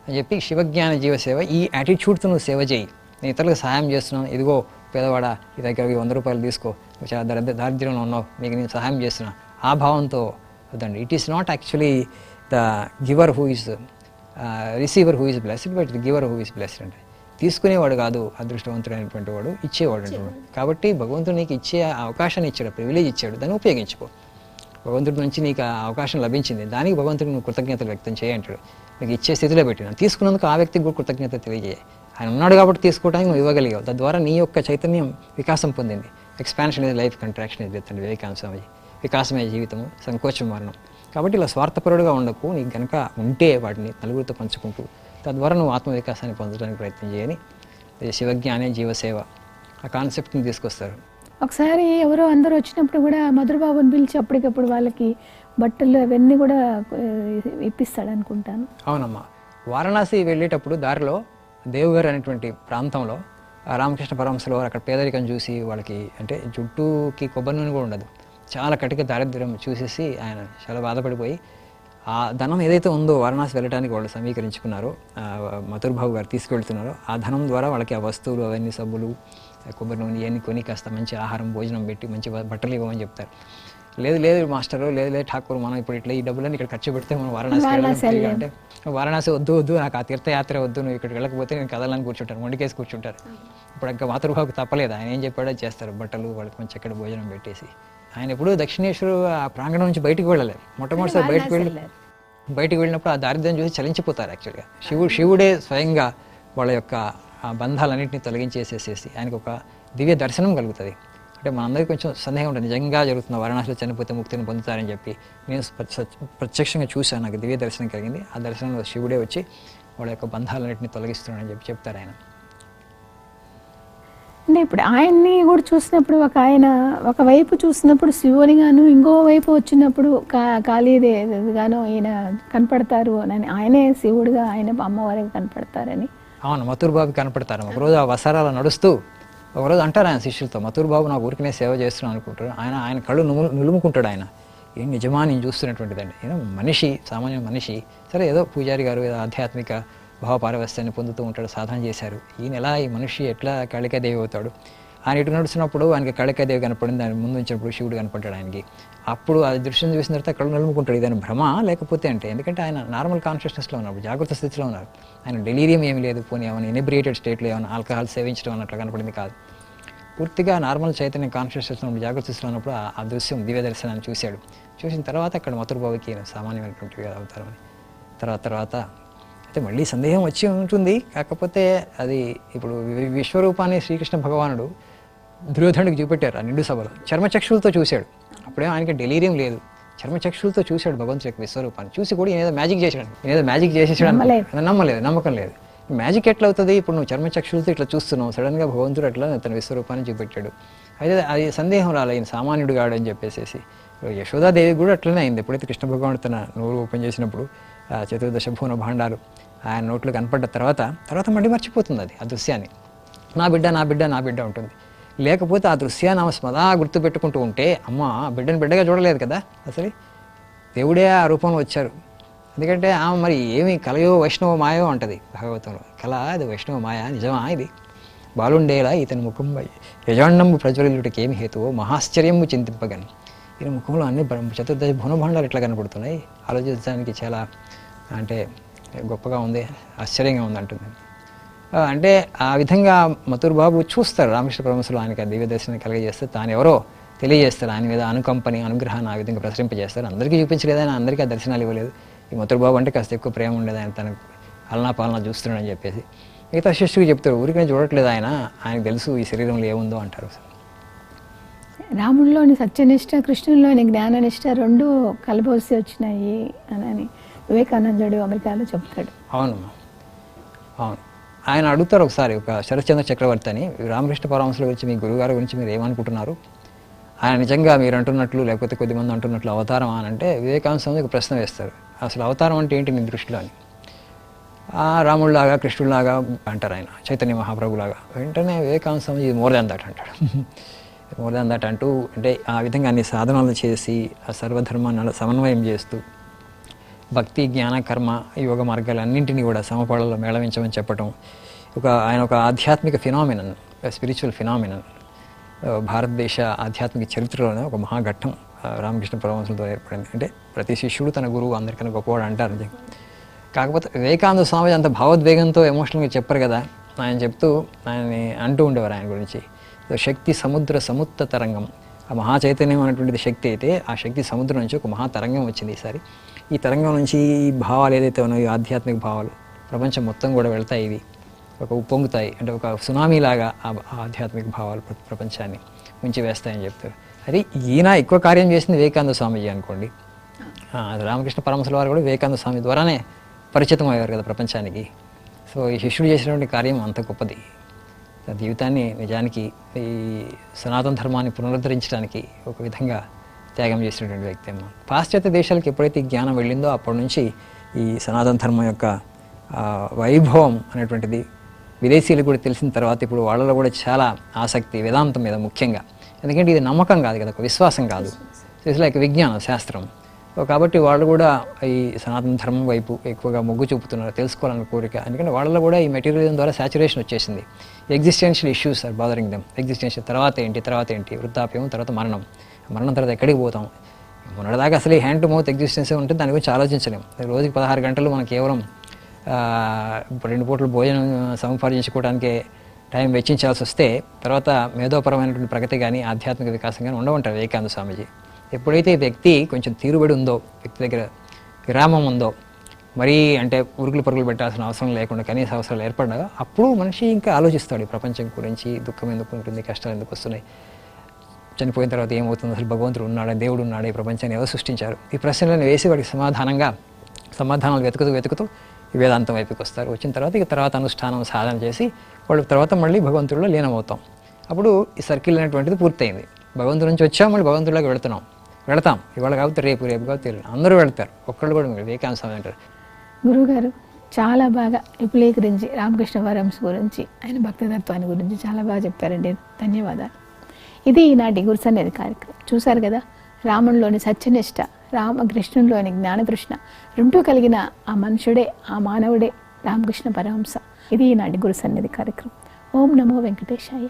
అని చెప్పి శివజ్ఞాన జీవ సేవ, ఈ యాటిట్యూడ్తో నువ్వు సేవ చేయి. నేను ఇతరులకు సహాయం చేస్తున్నాను, ఇదిగో పేదవాడా ఈ దగ్గర 100 రూపాయలు తీసుకో, నువ్వు చాలా దారిద్ర్యంలో ఉన్నావు, నీకు నేను సహాయం చేస్తున్నా, ఆ భావంతో వద్దండి. It is not actually the giver who is receiver who is blessed, but the giver who is blessed. అంటే తీసుకునేవాడు కాదు అదృష్టవంతుడైనటువంటి వాడు, ఇచ్చేవాడు అంటున్నాడు. కాబట్టి భగవంతుడు నీకు ఇచ్చే అవకాశాన్ని ఇచ్చాడు, ప్రివిలేజ్ ఇచ్చాడు, దాన్ని ఉపయోగించుకో. భగవంతుడి నుంచి నీకు ఆ అవకాశం లభించింది, దానికి భగవంతుడికి నువ్వు కృతజ్ఞతలు వ్యక్తం చేయంటాడు. నీకు ఇచ్చే స్థితిలో పెట్టిన తీసుకున్నందుకు ఆ వ్యక్తికి కూడా కృతజ్ఞత తెలియజేయాలి. ఆయన ఉన్నాడు కాబట్టి తీసుకోవడానికి నువ్వు ఇవ్వగలిగావు. తద్వారా నీ యొక్క చైతన్యం వికాసం పొందింది. Expansion is life, contraction is death అండి వివేకానంద స్వామి. వికాసమే జీవితము, సంకోచం మరణం. కాబట్టి ఇలా స్వార్థపరుడుగా ఉండకు. నీకు కనుక ఉంటే వాటిని నలుగురితో పంచుకుంటూ తద్వారా నువ్వు ఆత్మవికాసాన్ని పొందడానికి ప్రయత్నం చేయని శివజ్ఞానే జీవసేవ ఆ కాన్సెప్ట్ని తీసుకొస్తారు. ఒకసారి ఎవరో అందరూ వచ్చినప్పుడు కూడా మధురబాబుని పిలిచి అప్పటికప్పుడు వాళ్ళకి బట్టలు అవన్నీ కూడా ఇప్పిస్తాడు అనుకుంటాను. అవునమ్మా. వారణాసి వెళ్ళేటప్పుడు దారిలో దేవగర్ అనేటువంటి ప్రాంతంలో రామకృష్ణ పరమహంసలు వారు అక్కడ పేదరికం చూసి వాళ్ళకి అంటే జుట్టుకి కొబ్బరి నూనె కూడా ఉండదు, చాలా కటిక దారిద్ర్యం చూసేసి ఆయన చాలా బాధపడిపోయి ఆ ధనం ఏదైతే ఉందో వారణాసి వెళ్ళడానికి వాళ్ళు సమీకరించుకున్నారో మధురబాబు గారు తీసుకువెళ్తున్నారో ఆ ధనం ద్వారా వాళ్ళకి ఆ వస్తువులు అవన్నీ సబ్బులు కొబ్బరి నూనె ఇవన్నీ కొని కాస్త మంచి ఆహారం భోజనం పెట్టి మంచి బట్టలు ఇవ్వమని చెప్తారు. లేదు మాస్టరు, లేదు ఠాకూర్, మనం ఇప్పుడు ఇట్లా ఈ డబ్బులన్నీ ఇక్కడ ఖర్చు పెడితే మనం వారణాసి అంటే వారణాసి వద్దు నాకు ఆ తీర్థయాత్ర వద్దు, నువ్వు ఇక్కడికి వెళ్ళకపోతే నేను కదలని కూర్చుంటారు, మొండికేసి కూర్చుంటారు. ఇప్పుడు ఇంకా మాతృభావుకు తప్పలేదు, ఆయన ఏం చెప్పాడో చేస్తారు, బట్టలు వాళ్ళకి మంచి ఎక్కడ భోజనం పెట్టేసి. ఆయన ఎప్పుడూ దక్షిణేశ్వరు ఆ ప్రాంగణం నుంచి బయటికి వెళ్ళలేదు. మొట్టమొదటిసారి బయటికి వెళ్ళినప్పుడు ఆ దారిద్ర్యం చూసి చలించిపోతారు. యాక్చువల్గా శివుడే స్వయంగా వాళ్ళ యొక్క బంధాలన్నింటినీ తొలగించేసేసేసి ఆయనకు ఒక దివ్య దర్శనం కలుగుతుంది. అంటే మనందరికీ కొంచెం సందేహం ఉంటుంది, నిజంగా జరుగుతున్న వారణాసిలో చనిపోతే ముక్తిని పొందుతారని చెప్పి. నేను ప్రత్యక్షంగా చూశాను, నాకు దివ్య దర్శనం కలిగింది. ఆ దర్శనంలో శివుడే వచ్చి వాళ్ళ యొక్క బంధాలన్నింటినీ తొలగిస్తున్నాడని చెప్పి చెప్తారు ఆయన. అంటే ఇప్పుడు ఆయన్ని కూడా చూసినప్పుడు ఒకవైపు చూసినప్పుడు శివుని గాను, ఇంకో వైపు వచ్చినప్పుడు కాళీదేవిగాను ఈయన కనపడతారు అని, ఆయనే శివుడుగా ఆయన అమ్మవారికి కనపడతారని. అవును, మధురబాబు కనపడతారు. ఒకరోజు ఆ వసారాలు నడుస్తూ ఒకరోజు అంటారు ఆయన శిష్యులతో, మధురబాబు నా ఊరికినే సేవ చేస్తున్నాను అనుకుంటారు. ఆయన కళ్ళు నులుముకుంటాడు. ఆయన ఏం నిజమా నేను చూస్తున్నటువంటిదండి, ఏదో మనిషి, సామాన్య మనిషి, సరే ఏదో పూజారి గారు ఏదో ఆధ్యాత్మిక భావపారవస్యాన్ని పొందుతూ ఉంటాడు, సాధన చేశారు. ఈయన ఎలా ఈ మనిషి ఎట్లా కాళికాదేవి అవుతాడు? ఆయన ఇటు నడుస్తున్నప్పుడు ఆయనకి కాళికాదేవి కనపడింది, ఆయన ముందు వచ్చినప్పుడు శివుడు కనపడ్డాడు ఆయనకి. అప్పుడు ఆ దృశ్యం చూసిన తర్వాత కళ్ళు నలుముకుంటాడు, ఇదని భ్రమ లేకపోతే అంటే, ఎందుకంటే ఆయన నార్మల్ కాన్షియస్నెస్లో ఉన్నారు, జాగ్రత్త స్థితిలో ఉన్నారు. ఆయన డెలీరియం ఏమీ లేదు, పోనీ ఏమైనా ఇనిబ్రియేటెడ్ స్టేట్లో ఏమైనా ఆల్కహాల్ సేవించడం అన్నట్లు కనపడింది కాదు. పూర్తిగా నార్మల్ చైతన్య కాన్షియస్నెస్లో ఉన్నప్పుడు, జాగ్రత్త స్థితిలో ఉన్నప్పుడు ఆ దృశ్యం దివ్య దర్శనాన్ని చూశాడు. చూసిన తర్వాత అక్కడ మధురబాబుకి సామాన్యమైనటువంటి అవతారమని తర్వాత అయితే మళ్ళీ సందేహం వచ్చి ఉంటుంది. కాకపోతే అది ఇప్పుడు విశ్వరూపాన్ని శ్రీకృష్ణ భగవానుడు దుర్యోధనుడికి చూపెట్టారు ఆ నిండు సభలో, చర్మచక్షులతో చూశాడు. అప్పుడేమో ఆయనకి డెలీరియం లేదు, చర్మచక్షులతో చూశాడు భగవంతుడి యొక్క విశ్వరూపాన్ని. చూసి కూడా ఏదో మ్యాజిక్ చేసేసాడు నమ్మలేదు, నమ్మకం లేదు. మ్యాజిక్ ఎట్లా అవుతుంది? ఇప్పుడు నువ్వు చర్మచక్షులతో ఇట్లా చూస్తున్నావు, సడన్గా భగవంతుడు అట్లా తన విశ్వరూపాన్ని చూపెట్టాడు. అయితే అది సందేహం రాలే, ఈయన సామాన్యుడు కాడు అని చెప్పేసి. యశోదాదేవి కూడా అట్లనే అయింది. ఎప్పుడైతే కృష్ణ భగవానుడు తన నోరు ఓపెన్ చేసినప్పుడు చతుర్దశ భువన భాండాలు ఆయన నోట్లో కనపడ్డ తర్వాత మళ్ళీ మర్చిపోతుంది అది, ఆ దృశ్యాన్ని. నా బిడ్డ ఉంటుంది. లేకపోతే ఆ దృశ్యాన్ని ఆమె సదా గుర్తుపెట్టుకుంటూ ఉంటే, అమ్మ బిడ్డను బిడ్డగా చూడలేదు కదా, అసలు దేవుడే ఆ రూపంలో వచ్చారు. ఎందుకంటే ఆమె మరి ఏమి కలయో వైష్ణవ మాయో అంటది భాగవతంలో. కళ అది వైష్ణవ మాయ, నిజమా ఇది? బాలుండేలా ఇతని ముఖంపై యజాండంబు ప్రజ్వలిలుటకి ఏమి హేతువో మహాశ్చర్యము చింతింపగని. ఈయన ముఖంలో అన్ని చతుర్దశ భువనభాండాలు ఎట్లా కనపడుతున్నాయి, ఆలోచించడానికి చాలా అంటే గొప్పగా ఉంది, ఆశ్చర్యంగా ఉంది అంటుంది. అంటే ఆ విధంగా మధురబాబు చూస్తారు రామకృష్ణ పరమహంసలు ఆయనకి దివ్య దర్శనం కలిగజేస్తే తాను ఎవరో తెలియజేస్తారు, ఆయన మీద అనుకంపని అనుగ్రహాన్ని ఆ విధంగా ప్రసరింపజేస్తారు. అందరికీ చూపించలేదు ఆయన, అందరికీ ఆ దర్శనాలు ఇవ్వలేదు. ఈ మధురబాబు అంటే కాస్త ఎక్కువ ప్రేమ ఉండేది, ఆయన తన అలనా పాలన చూస్తున్నాడని చెప్పేసి. మిగతా శిష్యుడికి చెప్తారు, ఊరికనే చూడట్లేదు ఆయనకు తెలుసు ఈ శరీరంలో ఏముందో అంటారు. రాముడిలోని సత్యనిష్ట, కృష్ణుడిలోని జ్ఞాననిష్ట రెండూ కలబోసి వచ్చినాయి అని వివేకానందుడు అమెరికాలో చెప్తాడు. అవునమ్మా, అవును. ఆయన అడుగుతారు ఒకసారి, ఒక శరత్చంద్ర చక్రవర్తి అని, రామకృష్ణ పరమహంసుల గురించి, మీ గురుగారి గురించి మీరు ఏమనుకుంటున్నారు, ఆయన నిజంగా మీరు అంటున్నట్లు లేకపోతే కొద్దిమంది అంటున్నట్లు అవతారం అని అంటే, వివేకానంద స్వామి ఒక ప్రశ్న వేస్తారు, అసలు అవతారం అంటే ఏంటి నీ దృష్టిలో అని. రాముడిలాగా కృష్ణుడిలాగా అంటారు ఆయన, చైతన్య మహాప్రభులాగా. వెంటనే వివేకానంద స్వామి ఇది మోర్ దాన్ దట్ అంటాడు. మోర్ దాన్ దట్ అంటూ, అంటే ఆ విధంగా అన్ని సాధనాలు చేసి ఆ సర్వధర్మాన్ని సమన్వయం చేస్తూ భక్తి, జ్ఞాన, కర్మ, యోగ మార్గాలు అన్నింటినీ కూడా సమపాళలో మేళవించమని చెప్పటం, ఆయన ఒక ఆధ్యాత్మిక ఫినామినన్, స్పిరిచువల్ ఫినామినన్, భారతదేశ ఆధ్యాత్మిక చరిత్రలోనే ఒక మహాఘట్టం రామకృష్ణ పరమహంసులతో ఏర్పడింది. అంటే ప్రతి శిష్యుడు తన గురువు అందరికన్నా గొప్పవాడు అంటారు నిజంగా. కాకపోతే వివేకానంద స్వామి అంత భావోద్వేగంతో ఎమోషనల్గా చెప్పరు కదా. ఆయన చెప్తూ ఆయన్ని అంటూ ఉండేవారు ఆయన గురించి, శక్తి సముద్ర సముత్త తరంగం. ఆ మహా చైతన్యం అనేటువంటిది శక్తి అయితే, ఆ శక్తి సముద్రం నుంచి ఒక మహా తరంగం వచ్చింది ఈసారి. ఈ తరంగం నుంచి ఈ భావాలు ఏదైతే ఉన్నాయో, ఆధ్యాత్మిక భావాలు ప్రపంచం మొత్తం కూడా వెళ్తాయి, ఇవి ఒక ఉప్పొంగుతాయి, అంటే ఒక సునామీ లాగా ఆ ఆధ్యాత్మిక భావాలు ప్రపంచాన్ని ముంచి వేస్తాయని చెప్తారు. అది ఈయన ఎక్కువ కార్యం చేసింది వివేకానంద స్వామీజీ అనుకోండి. రామకృష్ణ పరమహంసుల వారు కూడా వివేకానంద స్వామి ద్వారానే పరిచితం అయ్యారు కదా ప్రపంచానికి. సో ఈ శిష్యుడు చేసినటువంటి కార్యం అంత గొప్పది. జీవితాన్ని నిజానికి ఈ సనాతన ధర్మాన్ని పునరుద్ధరించడానికి ఒక విధంగా త్యాగం చేసినటువంటి వ్యక్తి అమ్మ. పాశ్చాత్య దేశాలకు ఎప్పుడైతే ఈ జ్ఞానం వెళ్ళిందో అప్పటి నుంచి ఈ సనాతన ధర్మం యొక్క వైభవం అనేటువంటిది విదేశీయులకు కూడా తెలిసిన తర్వాత ఇప్పుడు వాళ్ళలో కూడా చాలా ఆసక్తి వేదాంతం మీద ముఖ్యంగా. ఎందుకంటే ఇది నమ్మకం కాదు కదా, ఒక విశ్వాసం కాదు, ఇట్స్ లైక్ విజ్ఞానం, శాస్త్రం. కాబట్టి వాళ్ళు కూడా ఈ సనాతన ధర్మం వైపు ఎక్కువగా మొగ్గు చూపుతున్నారు, తెలుసుకోవాలన్న కోరిక. ఎందుకంటే వాళ్ళలో కూడా ఈ మెటీరియలిజం ద్వారా సాచురేషన్ వచ్చేసింది. Existential issues are bothering them. Existential తర్వాత ఏంటి, వృద్ధాప్యం, తర్వాత మరణం తర్వాత ఎక్కడికి పోతాం. మొన్నటిదాకా అసలు ఈ హ్యాండ్ టు మౌత్ ఎగ్జిస్టెన్సే ఉంటుంది, దాని గురించి ఆలోచించలేం. రోజుకి 16 గంటలు మనం కేవలం 2 పూటలు భోజనం సముపార్జించుకోవడానికే టైం వెచ్చించాల్సి వస్తే తర్వాత మేధోపరమైనటువంటి ప్రగతి కానీ ఆధ్యాత్మిక వికాసం కానీ ఉండవంటారు వివేకానంద స్వామీజీ. ఎప్పుడైతే వ్యక్తి కొంచెం తీరుబడి ఉందో, వ్యక్తి దగ్గర విరామం ఉందో, మరీ అంటే ఉరుకులు పరుగులు పెట్టాల్సిన అవసరం లేకుండా కనీస అవసరాలు ఏర్పడ్డా, అప్పుడు మనిషి ఇంకా ఆలోచిస్తాడు ఈ ప్రపంచం గురించి, దుఃఖం ఎందుకు ఉంటుంది, కష్టాలు ఎందుకు వస్తున్నాయి, చనిపోయిన తర్వాత ఏమవుతుంది, అసలు భగవంతుడు ఉన్నాడా, దేవుడు ఉన్నాడా, ఈ ప్రపంచాన్ని ఎవరు సృష్టించారు, ఈ ప్రశ్నలను వేసి వాడికి సమాధానాలు వెతుకుతూ ఈ వేదాంతం వైపుకి వస్తారు. వచ్చిన తర్వాత అనుష్ఠానం సాధన చేసి వాళ్ళు తర్వాత మళ్ళీ భగవంతుడిలో లీనమవుతాం. అప్పుడు ఈ సర్కిల్ అనేటువంటిది పూర్తయింది. భగవంతుడి నుంచి వచ్చాం, మళ్ళీ భగవంతుడిలోకి వెళతాం. ఇవాళ కాబట్టి రేపు కాబట్టి అందరూ వెళ్తారు, ఒక్కళ్ళు కూడా వివేకానంద స్వామి అంటారు. గురువుగారు చాలా బాగా విపులీకరించి రామకృష్ణ పరమహంస గురించి, ఆయన భక్తితత్వాన్ని గురించి చాలా బాగా చెప్పారండి. ధన్యవాదాలు. ఇది ఈనాటి గురు సన్నిధి కార్యక్రమం. చూశారు కదా, రాముడిలోని సత్యనిష్ట, రామకృష్ణుడిలోని జ్ఞానతృష్ణ రెండూ కలిగిన ఆ మనుషుడే, ఆ మానవుడే రామకృష్ణ పరమహంస. ఇది ఈనాటి గురు సన్నిధి కార్యక్రమం. ఓం నమో వెంకటేశాయ.